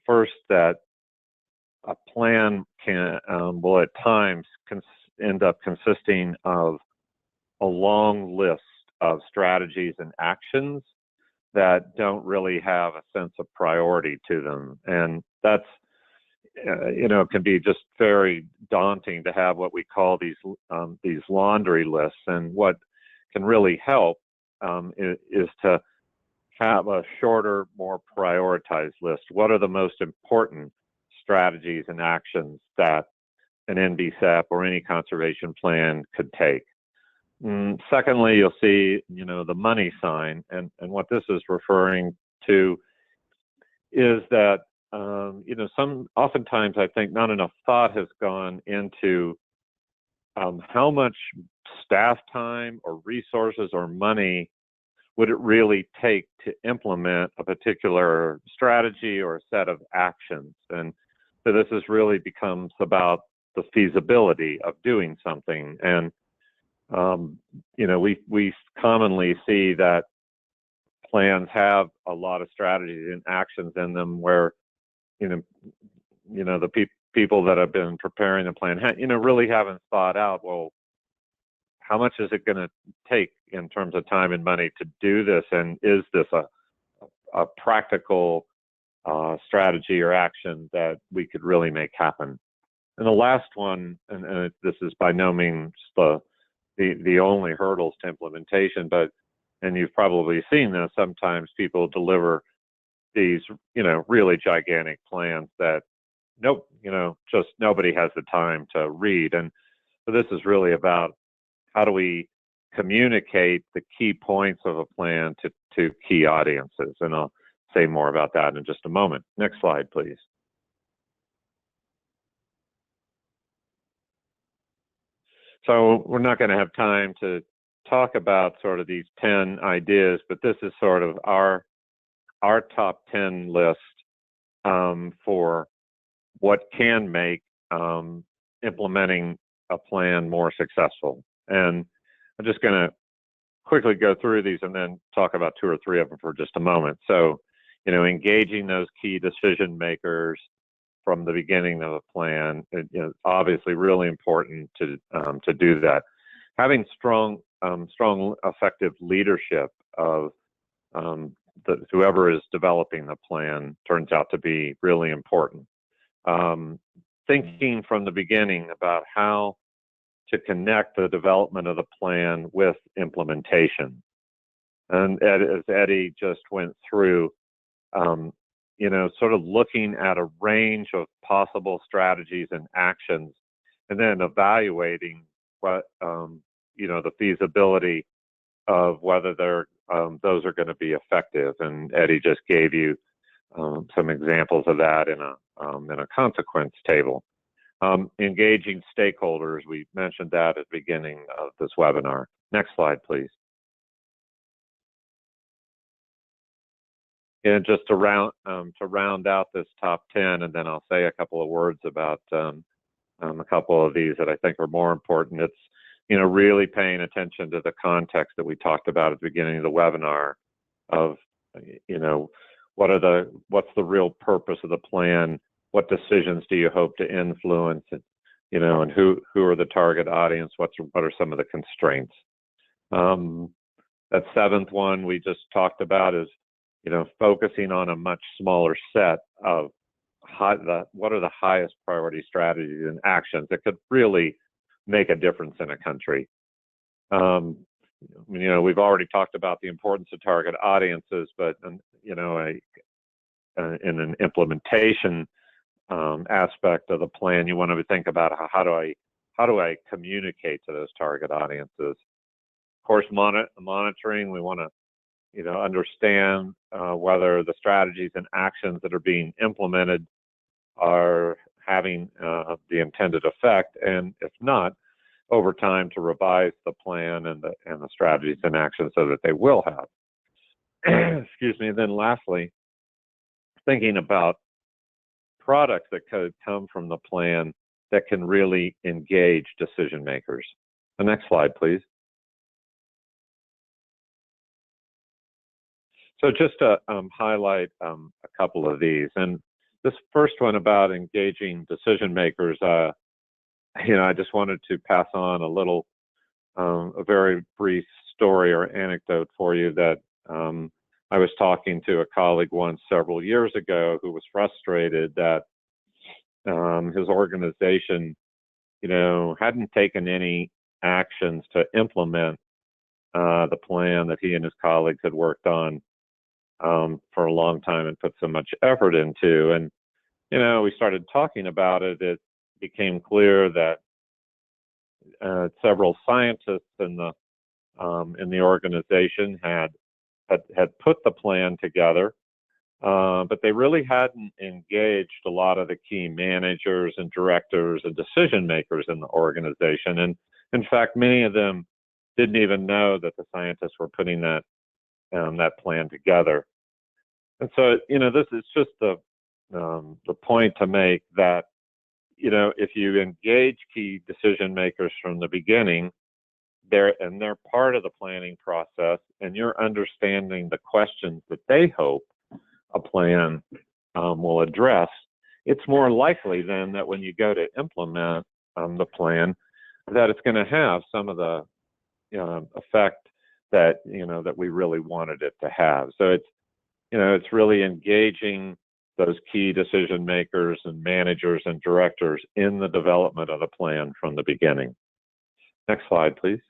S2: first, that a plan will at times end up consisting of a long list of strategies and actions that don't really have a sense of priority to them. And that's, can be just very daunting to have what we call these laundry lists. And what can really help is to have a shorter, more prioritized list. What are the most important strategies and actions that an NBSAP or any conservation plan could take? Secondly, you'll see, the money sign, and what this is referring to is that, oftentimes I think not enough thought has gone into how much staff time or resources or money would it really take to implement a particular strategy or a set of actions. And so this has really becomes about the feasibility of doing something. And we commonly see that plans have a lot of strategies and actions in them where, the people that have been preparing the plan, really haven't thought out, well, how much is it going to take in terms of time and money to do this? And is this a practical strategy or action that we could really make happen? And the last one, and this is by no means the only hurdles to implementation, and you've probably seen this, sometimes people deliver these, really gigantic plans that just nobody has the time to read. And so this is really about how do we communicate the key points of a plan to key audiences. And I'll say more about that in just a moment. Next slide, please. So we're not going to have time to talk about sort of these 10 ideas, but this is sort of our top 10 list for what can make implementing a plan more successful. And I'm just going to quickly go through these and then talk about two or three of them for just a moment. So, engaging those key decision makers from the beginning of a plan, obviously really important to do that. Having strong, effective leadership of whoever is developing the plan turns out to be really important. Thinking from the beginning about how to connect the development of the plan with implementation. And as Eddie just went through, sort of looking at a range of possible strategies and actions, and then evaluating what, the feasibility of whether those are going to be effective. And Eddie just gave you some examples of that in a consequence table. Engaging stakeholders, we mentioned that at the beginning of this webinar. Next slide, please. And just to round out this top 10, and then I'll say a couple of words about a couple of these that I think are more important. It's really paying attention to the context that we talked about at the beginning of the webinar of what's the real purpose of the plan, what decisions do you hope to influence, and who are the target audience, what are some of the constraints. That seventh one we just talked about is focusing on a much smaller set of what are the highest priority strategies and actions that could really make a difference in a country. we've already talked about the importance of target audiences, but in an implementation aspect of the plan, you want to think about how do I communicate to those target audiences. Of course, monitoring. We want to understand whether the strategies and actions that are being implemented are having the intended effect, and if not, over time to revise the plan and the strategies and actions so that they will have. Excuse me. And then lastly, thinking about products that could come from the plan that can really engage decision makers. The next slide, please. So just to highlight a couple of these, and this first one about engaging decision makers, I just wanted to pass on a very brief story or anecdote for you that I was talking to a colleague once several years ago who was frustrated that his organization, hadn't taken any actions to implement the plan that he and his colleagues had worked on for a long time and put so much effort into. And, we started talking about it. It became clear that several scientists in the organization had put the plan together, but they really hadn't engaged a lot of the key managers and directors and decision makers in the organization. And in fact, many of them didn't even know that the scientists were putting that plan together. And so, this is just the point to make that, if you engage key decision makers from the beginning, they're part of the planning process, and you're understanding the questions that they hope a plan will address, it's more likely then that when you go to implement the plan, that it's going to have some of the effect that that we really wanted it to have. So it's really engaging those key decision makers and managers and directors in the development of the plan from the beginning. Next slide, please.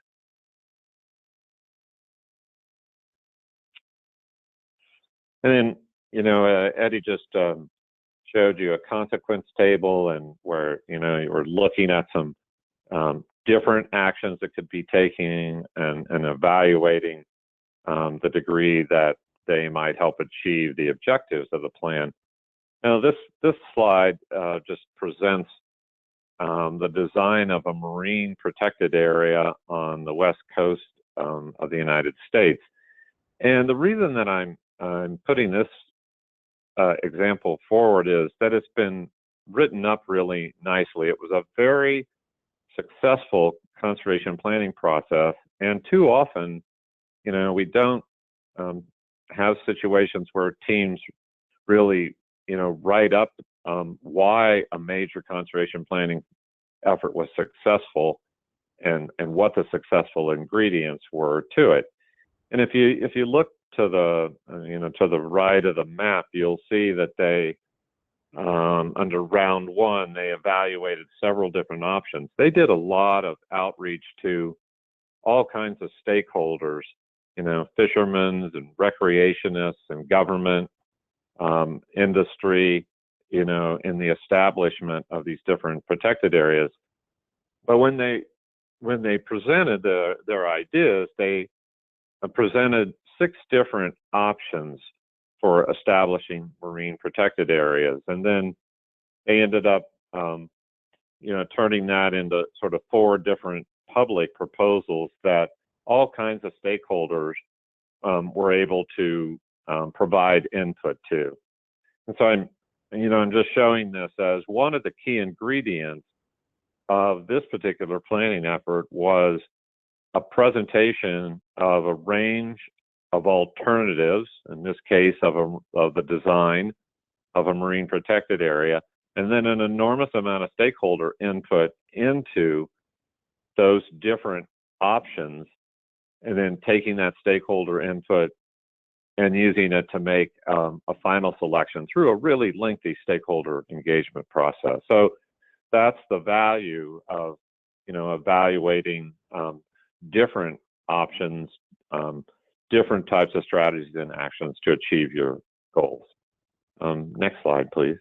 S2: And then, Eddie just showed you a consequence table, and where, we're looking at some different actions that could be taken and evaluating the degree that they might help achieve the objectives of the plan. Now, this slide just presents the design of a marine protected area on the west coast of the United States. And the reason that I'm putting this example forward is that it's been written up really nicely. It was a very successful conservation planning process, and too often, we don't have situations where teams really write up why a major conservation planning effort was successful and what the successful ingredients were to it. And if you look to the right of the map, you'll see that they under round one, they evaluated several different options. They did a lot of outreach to all kinds of stakeholders, fishermen and recreationists and government, industry, in the establishment of these different protected areas. But when they presented their ideas, they presented 6 different options for establishing marine protected areas, and then they ended up, turning that into sort of 4 different public proposals that all kinds of stakeholders were able to provide input to. And so I'm just showing this as one of the key ingredients of this particular planning effort was a presentation of a range of alternatives, in this case of the design of a marine protected area, and then an enormous amount of stakeholder input into those different options, and then taking that stakeholder input and using it to make a final selection through a really lengthy stakeholder engagement process. So that's the value of, evaluating different options, different types of strategies and actions to achieve your goals. Next slide, please.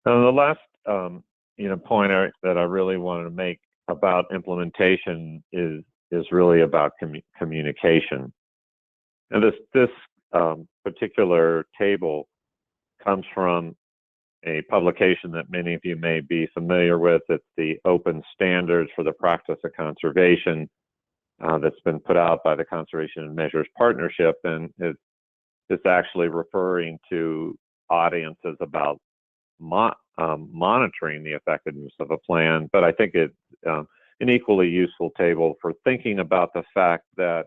S2: The last point that I really wanted to make about implementation is really about communication. And this particular table comes from a publication that many of you may be familiar with. It's the Open Standards for the Practice of Conservation that's been put out by the Conservation and Measures Partnership, and it's actually referring to audiences about monitoring the effectiveness of a plan. But I think it's an equally useful table for thinking about the fact that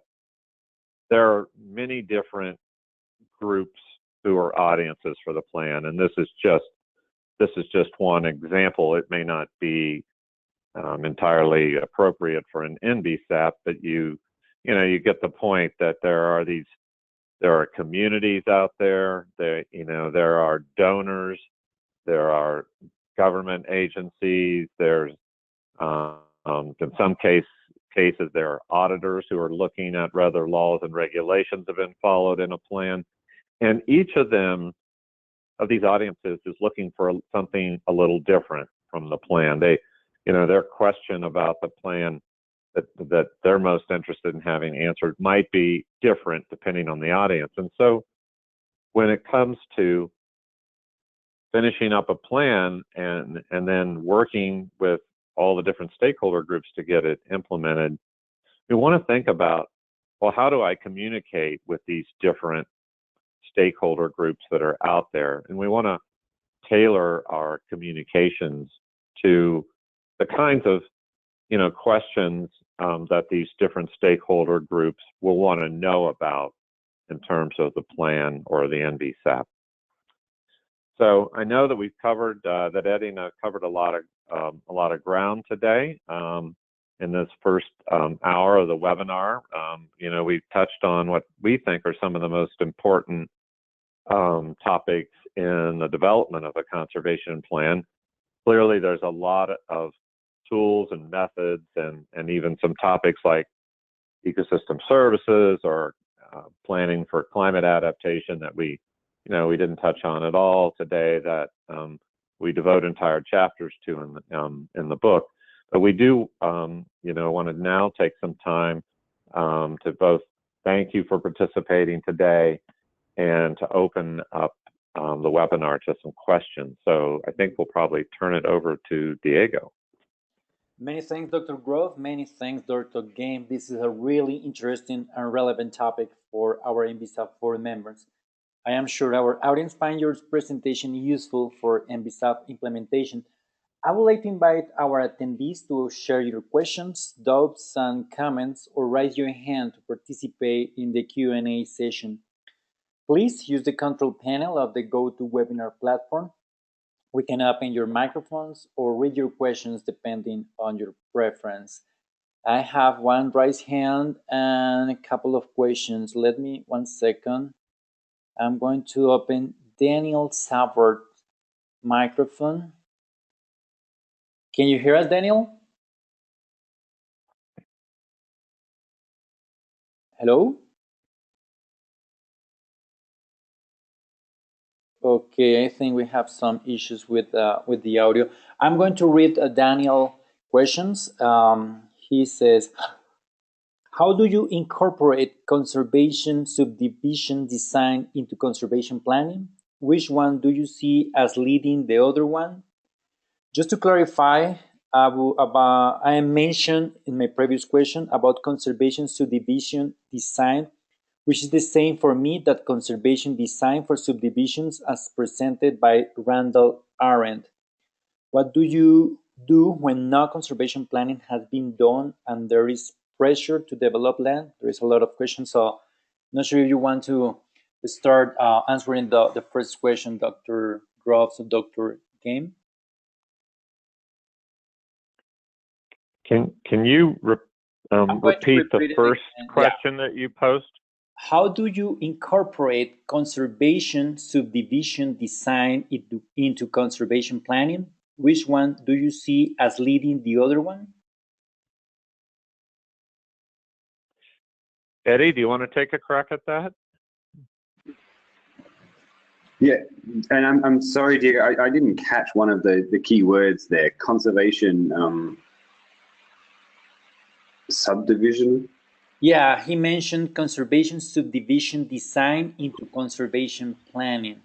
S2: there are many different groups who are audiences for the plan, and this is just one example. It may not be entirely appropriate for an NBSAP, but you get the point that there are communities out there. There are donors. There are government agencies. There's in some cases there are auditors who are looking at whether laws and regulations have been followed in a plan, and each of these audiences is looking for something a little different from the plan. Their question about the plan that they're most interested in having answered might be different depending on the audience. And so when it comes to finishing up a plan and then working with all the different stakeholder groups to get it implemented, we want to think about, well, how do I communicate with these different stakeholder groups that are out there? And we want to tailor our communications to the kinds of questions that these different stakeholder groups will want to know about in terms of the plan or the NBSAP. So I know that we've covered that Eddie and I covered a lot of ground today in this first hour of the webinar. We've touched on what we think are some of the most important topics in the development of a conservation plan. Clearly, there's a lot of tools and methods and even some topics like ecosystem services or planning for climate adaptation that we didn't touch on at all today, that we devote entire chapters to in the book. But we do want to now take some time to both thank you for participating today and to open up the webinar to some questions. So I think we'll probably turn it over to Diego.
S1: Many thanks, Dr. Grove. Many thanks, Dr. Game. This is a really interesting and relevant topic for our NBSAP 4 members. I am sure our audience finds your presentation useful for NBSAP implementation. I would like to invite our attendees to share your questions, doubts, and comments, or raise your hand to participate in the Q&A session. Please use the control panel of the GoToWebinar platform. We can open your microphones or read your questions depending on your preference. I have one raised hand and a couple of questions. Let me 1 second. I'm going to open Daniel Sabort's microphone. Can you hear us, Daniel? Hello? Okay, I think we have some issues with the audio. I'm going to read Daniel's questions. He says, how do you incorporate conservation subdivision design into conservation planning? Which one do you see as leading the other one? Just to clarify, I mentioned in my previous question about conservation subdivision design, which is the same for me that conservation design for subdivisions as presented by Randall Arendt. What do you do when no conservation planning has been done and there is pressure to develop land? There is a lot of questions, so I'm not sure if you want to start answering the first question, Dr. Groves or Dr. Game.
S2: Can you repeat the first question that you posed?
S1: How do you incorporate conservation subdivision design into conservation planning? which one do you see as leading the other one?
S2: Eddie, do you want to take a crack at that?
S3: Yeah, and I'm sorry, Diego, I didn't catch one of the key words there. Conservation subdivision.
S1: Yeah, he mentioned conservation subdivision design into conservation planning.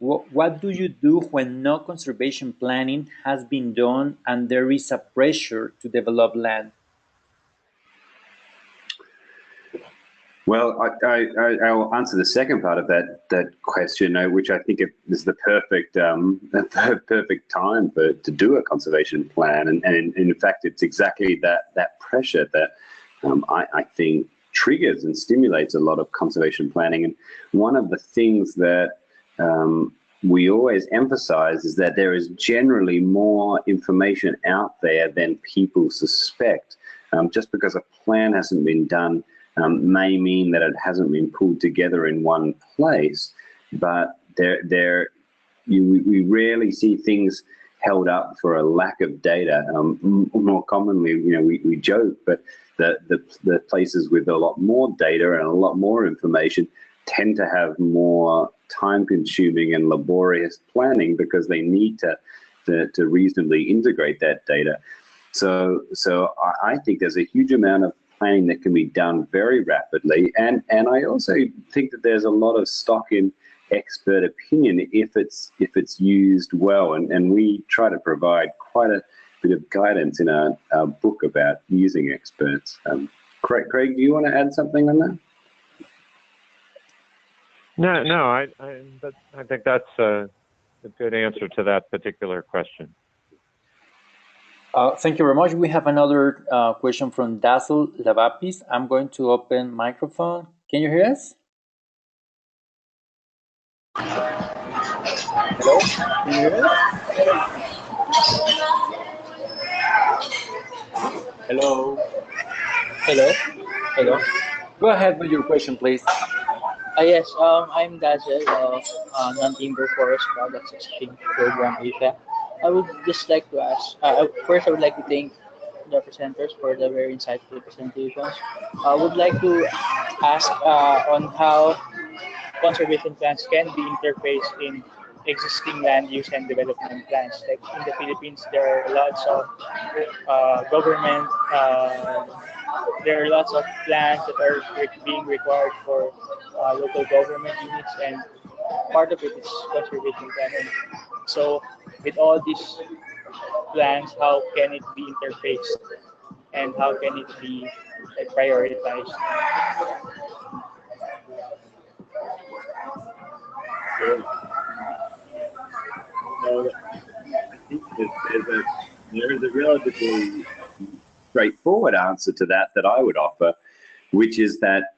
S1: What do you do when no conservation planning has been done and there is a pressure to develop land?
S3: Well, I'll answer the second part of that question, which I think is the perfect time to do a conservation plan, and in fact, it's exactly that pressure that I think triggers and stimulates a lot of conservation planning. And one of the things that we always emphasize is that there is generally more information out there than people suspect. Just because a plan hasn't been done may mean that it hasn't been pulled together in one place, but we rarely see things held up for a lack of data. More commonly, we joke, but the places with a lot more data and a lot more information tend to have more time-consuming and laborious planning because they need to reasonably integrate that data. So I think there's a huge amount of planning that can be done very rapidly, and I also think that there's a lot of stock in expert opinion if it's used well, and we try to provide quite a bit of guidance in our book about using experts. Craig, do you want to add something on that?
S2: No, I think that's a good answer to that particular question.
S1: Thank you very much. We have another question from Dazzle Lavapis. I'm going to open microphone. Can you hear us? Hello? Can you hear us? Hello? Hello? Hello? Go ahead with your question, please.
S4: Yes, I'm Dazzle of Non-Timber Forest Products Exchange Program Asia. I would just like to ask, first I would like to thank the presenters for the very insightful presentations. I would like to ask on how conservation plans can be interfaced in existing land use and development plans. Like in the Philippines, there are lots of government, there are lots of plans that are being required for local government units, and part of it is conservation planning. So with all these plans, how can it be interfaced and how can it be prioritized?
S3: Well, I think there's a relatively straightforward answer to that I would offer, which is that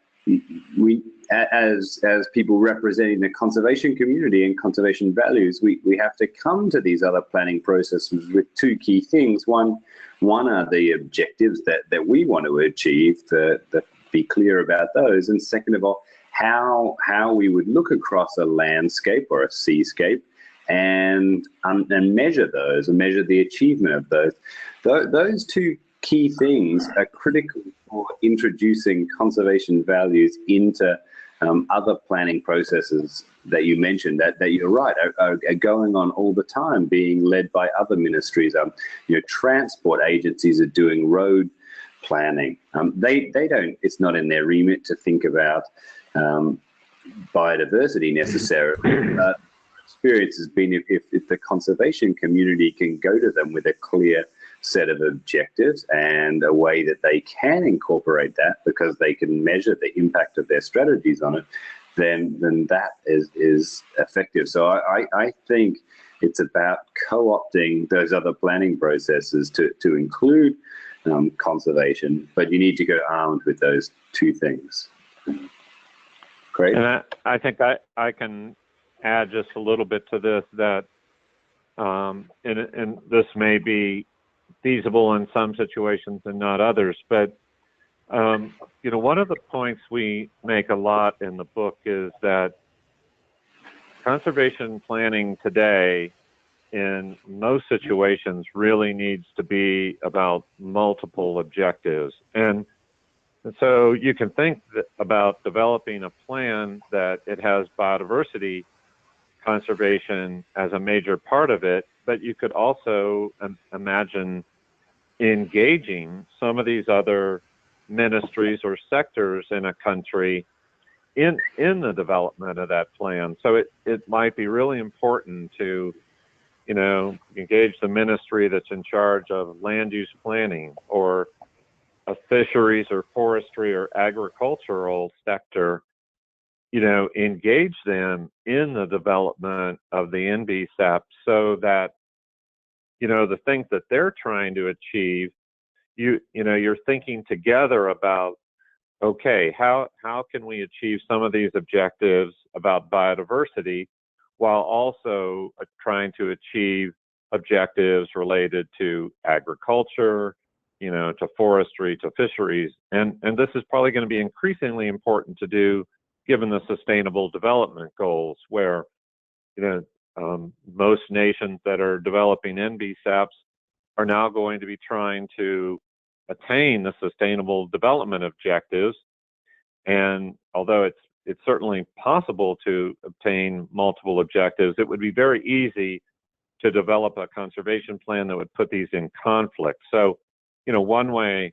S3: we, as people representing the conservation community and conservation values, we have to come to these other planning processes with two key things. One are the objectives that we want to achieve, to be clear about those, and second of all, how we would look across a landscape or a seascape and measure those and measure the achievement of those. Those two key things are critical for introducing conservation values into other planning processes that you mentioned, that you're right, are going on all the time, being led by other ministries. Transport agencies are doing road planning. They don't, it's not in their remit to think about biodiversity necessarily. Experience has been if the conservation community can go to them with a clear set of objectives and a way that they can incorporate that because they can measure the impact of their strategies on it, then that is effective. So I think it's about co-opting those other planning processes to include conservation, but you need to go armed with those two things. Great.
S2: And I think I can add just a little bit to this, that and this may be feasible in some situations and not others, but one of the points we make a lot in the book is that conservation planning today in most situations really needs to be about multiple objectives. And so you can think about developing a plan that it has biodiversity conservation as a major part of it, but you could also imagine engaging some of these other ministries or sectors in a country in the development of that plan. So it might be really important to, you know, engage the ministry that's in charge of land use planning, or a fisheries or forestry or agricultural sector, you know, engage them in the development of the NBSAP, so that, you know, the things that they're trying to achieve, you know, you're thinking together about, okay, how can we achieve some of these objectives about biodiversity while also trying to achieve objectives related to agriculture, you know, to forestry, to fisheries. And this is probably going to be increasingly important to do given the sustainable development goals, where, you know, most nations that are developing NBSAPs are now going to be trying to attain the sustainable development objectives. And although it's certainly possible to obtain multiple objectives, it would be very easy to develop a conservation plan that would put these in conflict. So, you know, one way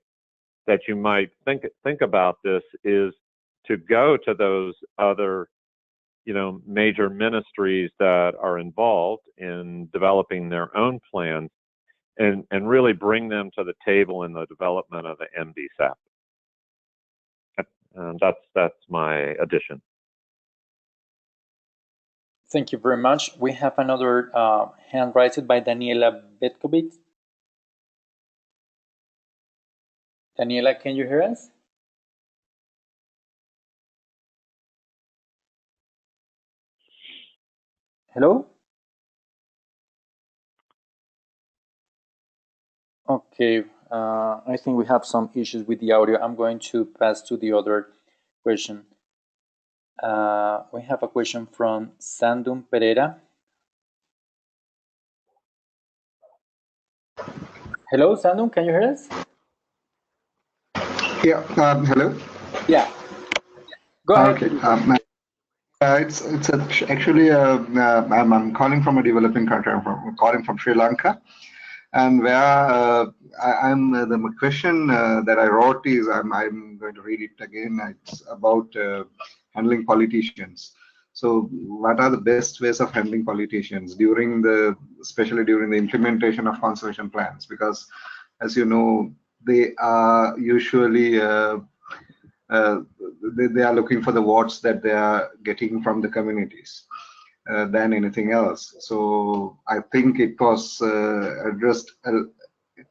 S2: that you might think about this is to go to those other, you know, major ministries that are involved in developing their own plans, and really bring them to the table in the development of the NBSAP. And that's my addition.
S1: Thank you very much. We have another hand raised by Daniela Betkovic. Daniela, can you hear us? Hello? Okay, I think we have some issues with the audio. I'm going to pass to the other question. We have a question from Sandum Pereira. Hello, Sandum, can you hear us?
S5: Yeah, hello?
S1: Yeah. Go ahead.
S5: Okay. It's actually I'm calling from a developing country. I'm calling from Sri Lanka, and where the question that I wrote is, I'm going to read it again. It's about handling politicians. So, what are the best ways of handling politicians especially during the implementation of conservation plans? Because, as you know, they are usually they are looking for the votes that they are getting from the communities than anything else. So I think it was addressed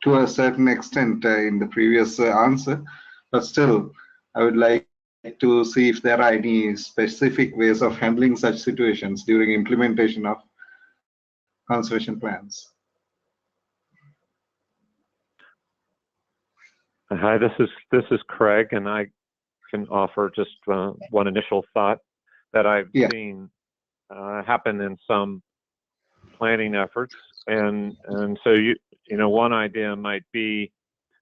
S5: to a certain extent in the previous answer, but still I would like to see if there are any specific ways of handling such situations during implementation of conservation plans.
S2: Hi, this is Craig, and I can offer just one initial thought that I've seen happen in some planning efforts, and so you know, one idea might be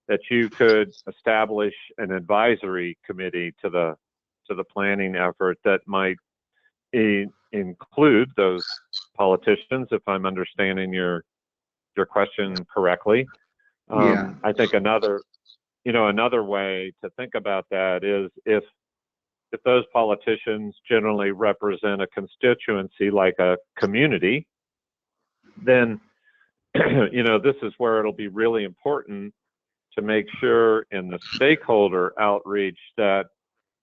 S2: that you could establish an advisory committee to the planning effort that might include those politicians, if I'm understanding your question correctly. I think another way to think about that is if those politicians generally represent a constituency like a community, then you know, this is where it'll be really important to make sure in the stakeholder outreach that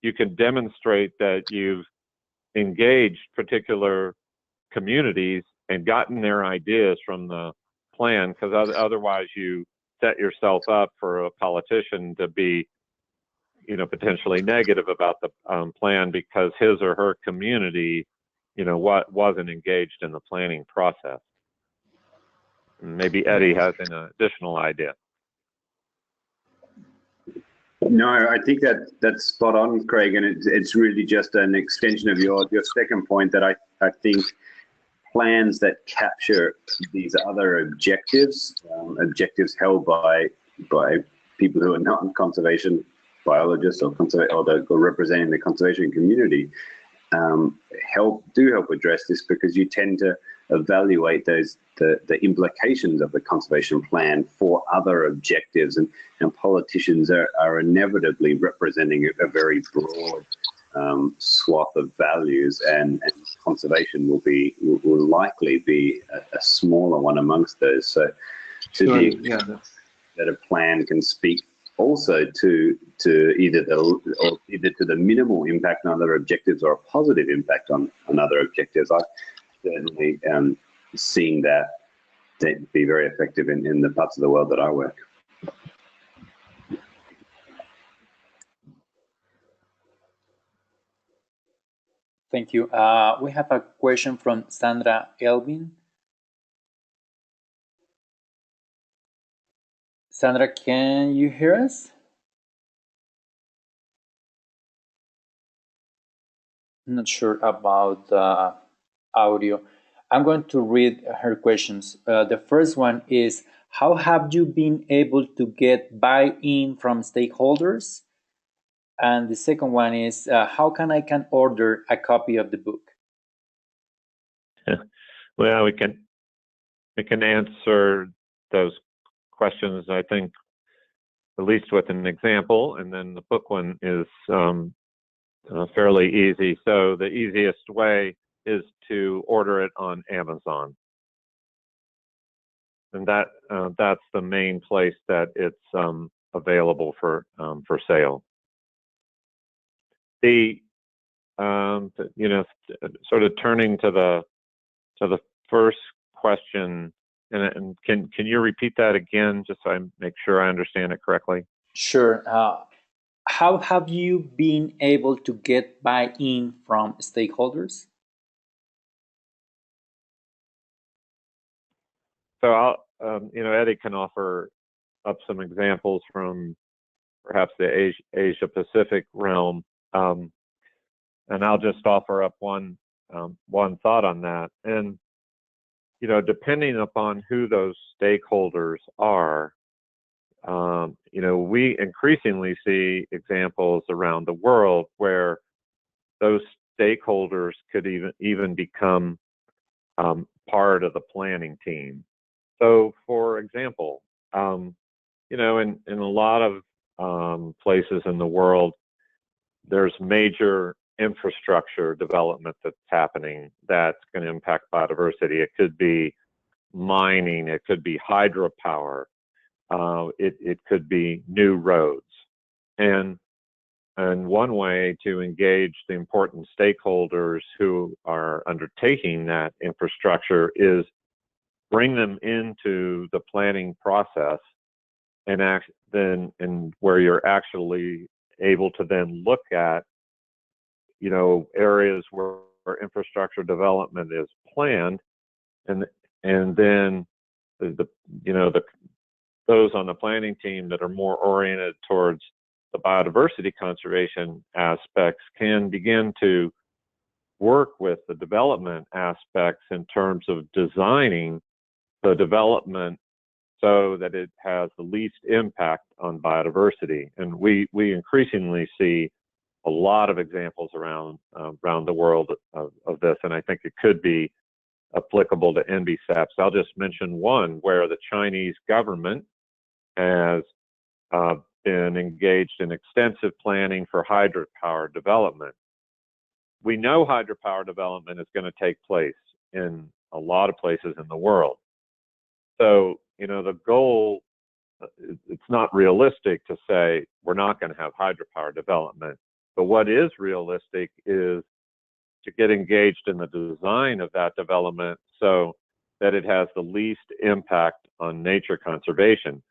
S2: you can demonstrate that you've engaged particular communities and gotten their ideas from the plan, because otherwise you set yourself up for a politician to be, you know, potentially negative about the plan because his or her community, you know, wasn't engaged in the planning process. Maybe Eddie has an additional idea.
S3: No, I think that's spot on, Craig, and it's really just an extension of your second point that I think plans that capture these other objectives, objectives held by people who are not conservation biologists or representing the conservation community, help address this, because you tend to evaluate the implications of the conservation plan for other objectives, and politicians are inevitably representing a very broad swath of values, and conservation will likely be a smaller one amongst those. So that a plan can speak also to either to the minimal impact on other objectives or a positive impact on other objectives. I've certainly seen that be very effective in the parts of the world that I work.
S1: Thank you. We have a question from Sandra Elvin. Sandra, can you hear us? I'm not sure about the audio. I'm going to read her questions. The first one is, how have you been able to get buy-in from stakeholders? And the second one is, how can I order a copy of the book?
S2: Well, we can answer those questions, I think, at least with an example, and then the book one is fairly easy. So the easiest way is to order it on Amazon, and that's the main place that it's available for sale. The sort of turning to the first question, and can you repeat that again, just so I make sure I understand it correctly?
S1: Sure. How have you been able to get buy-in from stakeholders?
S2: So Eddie can offer up some examples from perhaps the Asia Pacific realm, and I'll just offer up one thought on that. And depending upon who those stakeholders are, we increasingly see examples around the world where those stakeholders could even become part of the planning team. So, for example, in a lot of places in the world, there's major infrastructure development that's happening that's going to impact biodiversity. It could be mining, it could be hydropower, it could be new roads. And one way to engage the important stakeholders who are undertaking that infrastructure is bring them into the planning process, and where you're actually able to then look at areas where infrastructure development is planned, and then those on the planning team that are more oriented towards the biodiversity conservation aspects can begin to work with the development aspects in terms of designing the development so that it has the least impact on biodiversity. And we increasingly see a lot of examples around the world of this, and I think it could be applicable to NBSAPs. I'll just mention one where the Chinese government has been engaged in extensive planning for hydropower development. We know hydropower development is going to take place in a lot of places in the world. So, the goal, it's not realistic to say we're not going to have hydropower development. But what is realistic is to get engaged in the design of that development so that it has the least impact on nature conservation.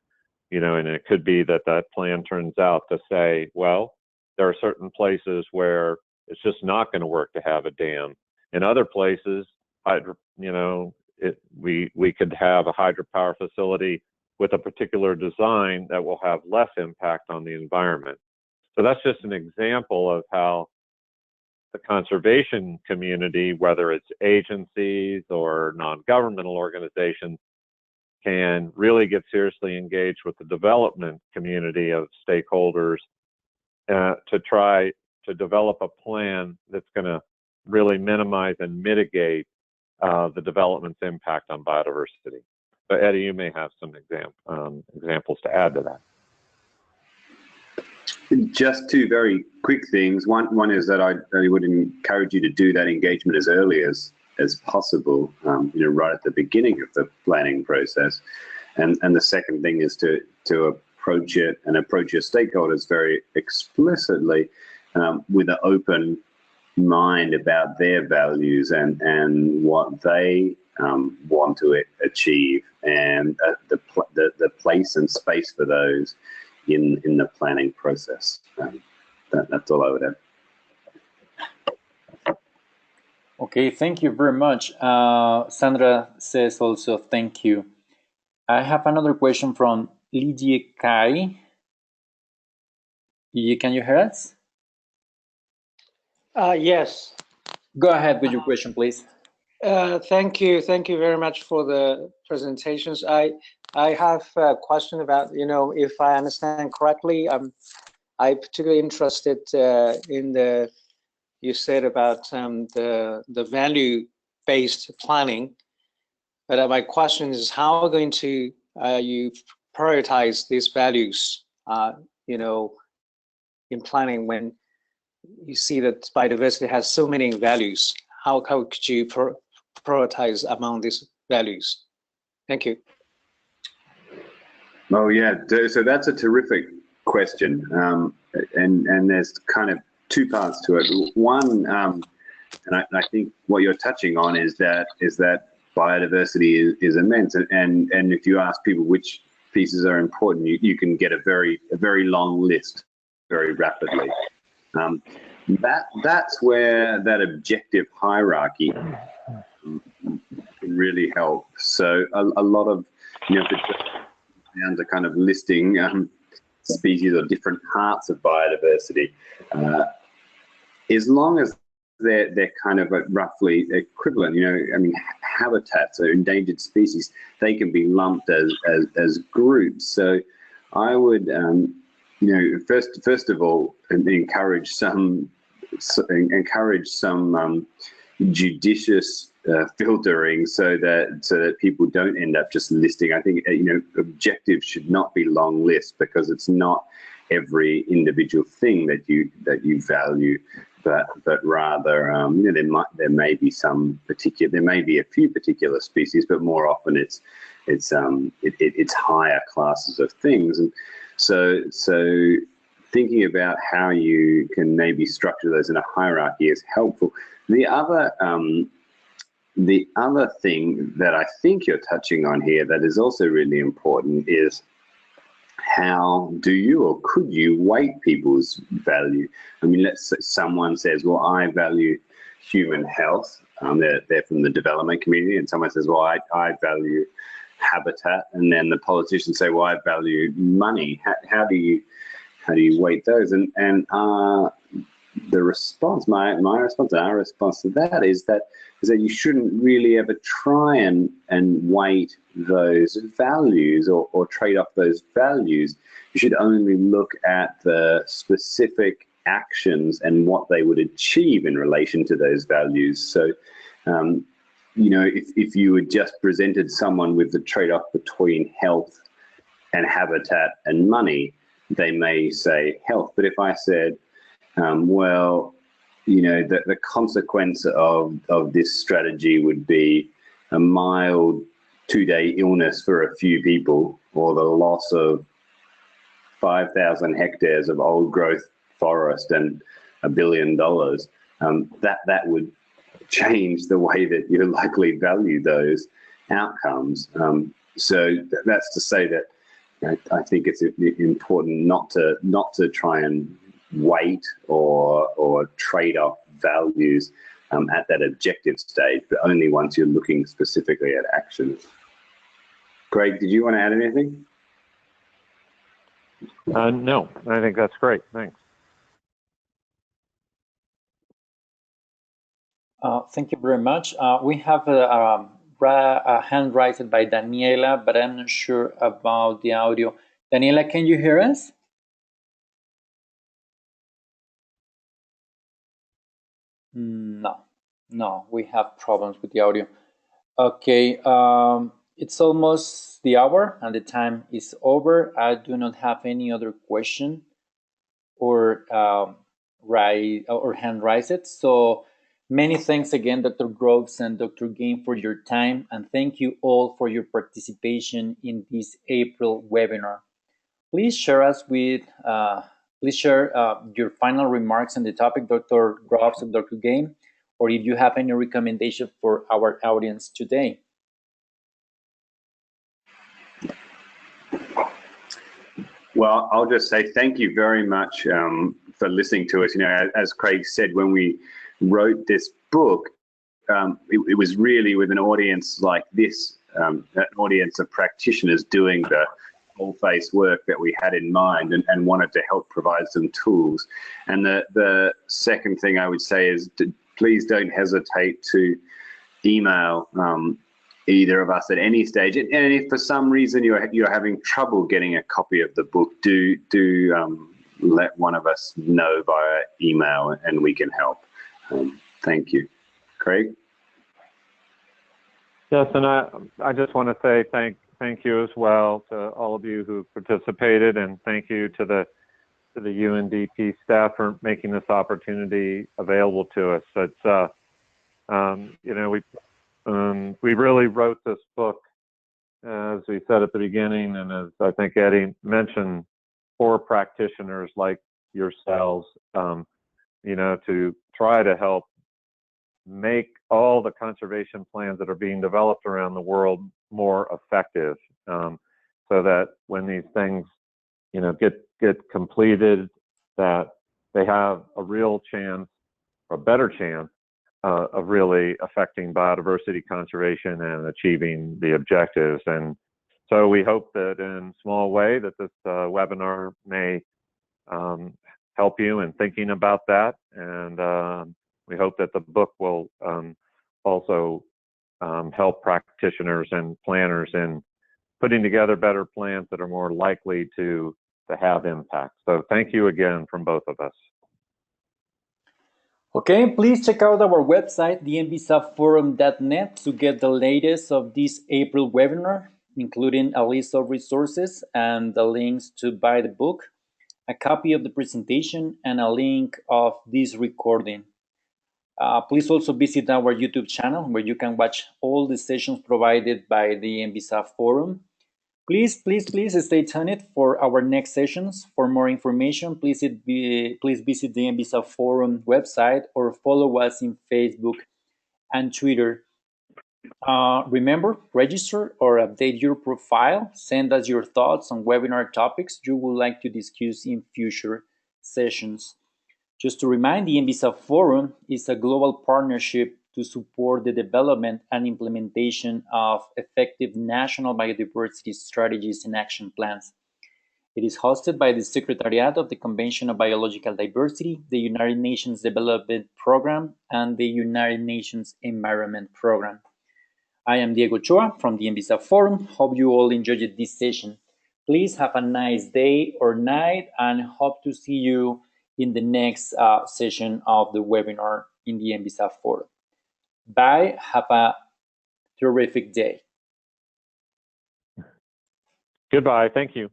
S2: And it could be that plan turns out to say, well, there are certain places where it's just not going to work to have a dam. In other places, we could have a hydropower facility with a particular design that will have less impact on the environment. So that's just an example of how the conservation community, whether it's agencies or non-governmental organizations, can really get seriously engaged with the development community of stakeholders to try to develop a plan that's going to really minimize and mitigate the development's impact on biodiversity. So Eddie, you may have some examples to add to that.
S3: Just two very quick things. One is that I would encourage you to do that engagement as early as possible, right at the beginning of the planning process. And the second thing is to approach it and approach your stakeholders very explicitly with an open mind about their values and what they want to achieve, and the place and space for those in the planning process. That's all I would add.
S1: Okay, thank you very much. Sandra says also thank you. I have another question from Lydia Kai. Can you hear us?
S6: Yes.
S1: Go ahead with your question, please.
S6: Thank you very much for the presentations. I have a question about, if I understand correctly, I'm particularly interested in you said about the value-based planning. But my question is, how are going to you prioritize these values, in planning when you see that biodiversity has so many values? How could you prioritize among these values? Thank you.
S3: Oh yeah, so that's a terrific question, and there's kind of two parts to it. One, and I think what you're touching on is that biodiversity is immense, and if you ask people which pieces are important, you can get a very long list very rapidly. That's where that objective hierarchy can really help. So a lot of down to kind of listing species or different parts of biodiversity, as long as they're kind of roughly equivalent. I mean, habitats or endangered species, they can be lumped as groups. So I would first of all encourage some judicious filtering so that people don't end up just listing. I think objectives should not be long lists, because it's not every individual thing that you value, but rather there may be a few particular species, but more often it's higher classes of things. And so thinking about how you can maybe structure those in a hierarchy is helpful. The other thing that I think you're touching on here that is also really important is, how do you or could you weight people's value? I mean, let's say someone says, well, I value human health. They're from the development community, and someone says, well, I value habitat, and then the politicians say, well, I value money. How do you weight those? And the response, my response, our response to that is that you shouldn't really ever try and weight those values or trade off those values. You should only look at the specific actions and what they would achieve in relation to those values. So, if you had just presented someone with the trade-off between health and habitat and money, they may say health. But if I said, the consequence of this strategy would be a mild 2-day illness for a few people, or the loss of 5,000 hectares of old growth forest and $1 billion, that would change the way that you likely value those outcomes. So that's to say that I think it's important not to try and weight or trade off values at that objective stage, but only once you're looking specifically at actions. Greg, did you want to add anything?
S2: No, I think that's great. Thanks.
S1: Thank you very much. We have a hand raised by Daniela, but I'm not sure about the audio. Daniela, can you hear us? No, we have problems with the audio. Okay, it's almost the hour and the time is over. I do not have any other question or hand raised. So many thanks again, Dr. Groves and Dr. Game, for your time, and thank you all for your participation in this April webinar. Please share us with please share your final remarks on the topic, Dr. Groves and Dr. Game, or if you have any recommendation for our audience today.
S3: Well, I'll just say thank you very much for listening to us. You know, as Craig said, when we wrote this book, it was really with an audience like this, an audience of practitioners doing the whole-face work that we had in mind, and wanted to help provide some tools. And the second thing I would say is please don't hesitate to email either of us at any stage. And if for some reason you're having trouble getting a copy of the book, do let one of us know via email, and we can help. Thank you. Craig?
S2: Yes, and I just want to say thank you as well to all of you who participated, and thank you to the UNDP staff for making this opportunity available to us. It's you know, we really wrote this book, as we said at the beginning, and as I think Eddie mentioned, for practitioners like yourselves, you know, to try to help make all the conservation plans that are being developed around the world more effective, so that when these things, you know, get completed, that they have a real chance, or a better chance, of really affecting biodiversity conservation and achieving the objectives. And so we hope that in a small way that this webinar may help you in thinking about that. And we hope that the book will also help practitioners and planners in putting together better plans that are more likely to have impact. So thank you again from both of us.
S1: Okay, please check out our website, the NBSAPforum.net, to get the latest of this April webinar, including a list of resources and the links to buy the book, a copy of the presentation, and a link of this recording. Please also visit our YouTube channel, where you can watch all the sessions provided by the NBSAP Forum. Please stay tuned for our next sessions. For more information, please visit the NBSAP Forum website or follow us in Facebook and Twitter. Remember, register or update your profile. Send us your thoughts on webinar topics you would like to discuss in future sessions. Just to remind, the NBSAP Forum is a global partnership to support the development and implementation of effective national biodiversity strategies and action plans. It is hosted by the Secretariat of the Convention on Biological Diversity, the United Nations Development Program, and the United Nations Environment Program. I am Diego Ochoa from the NBSAP Forum. Hope you all enjoyed this session. Please have a nice day or night, and hope to see you in the next session of the webinar in the NBSAP Forum. Bye. Have a terrific day.
S2: Goodbye. Thank you.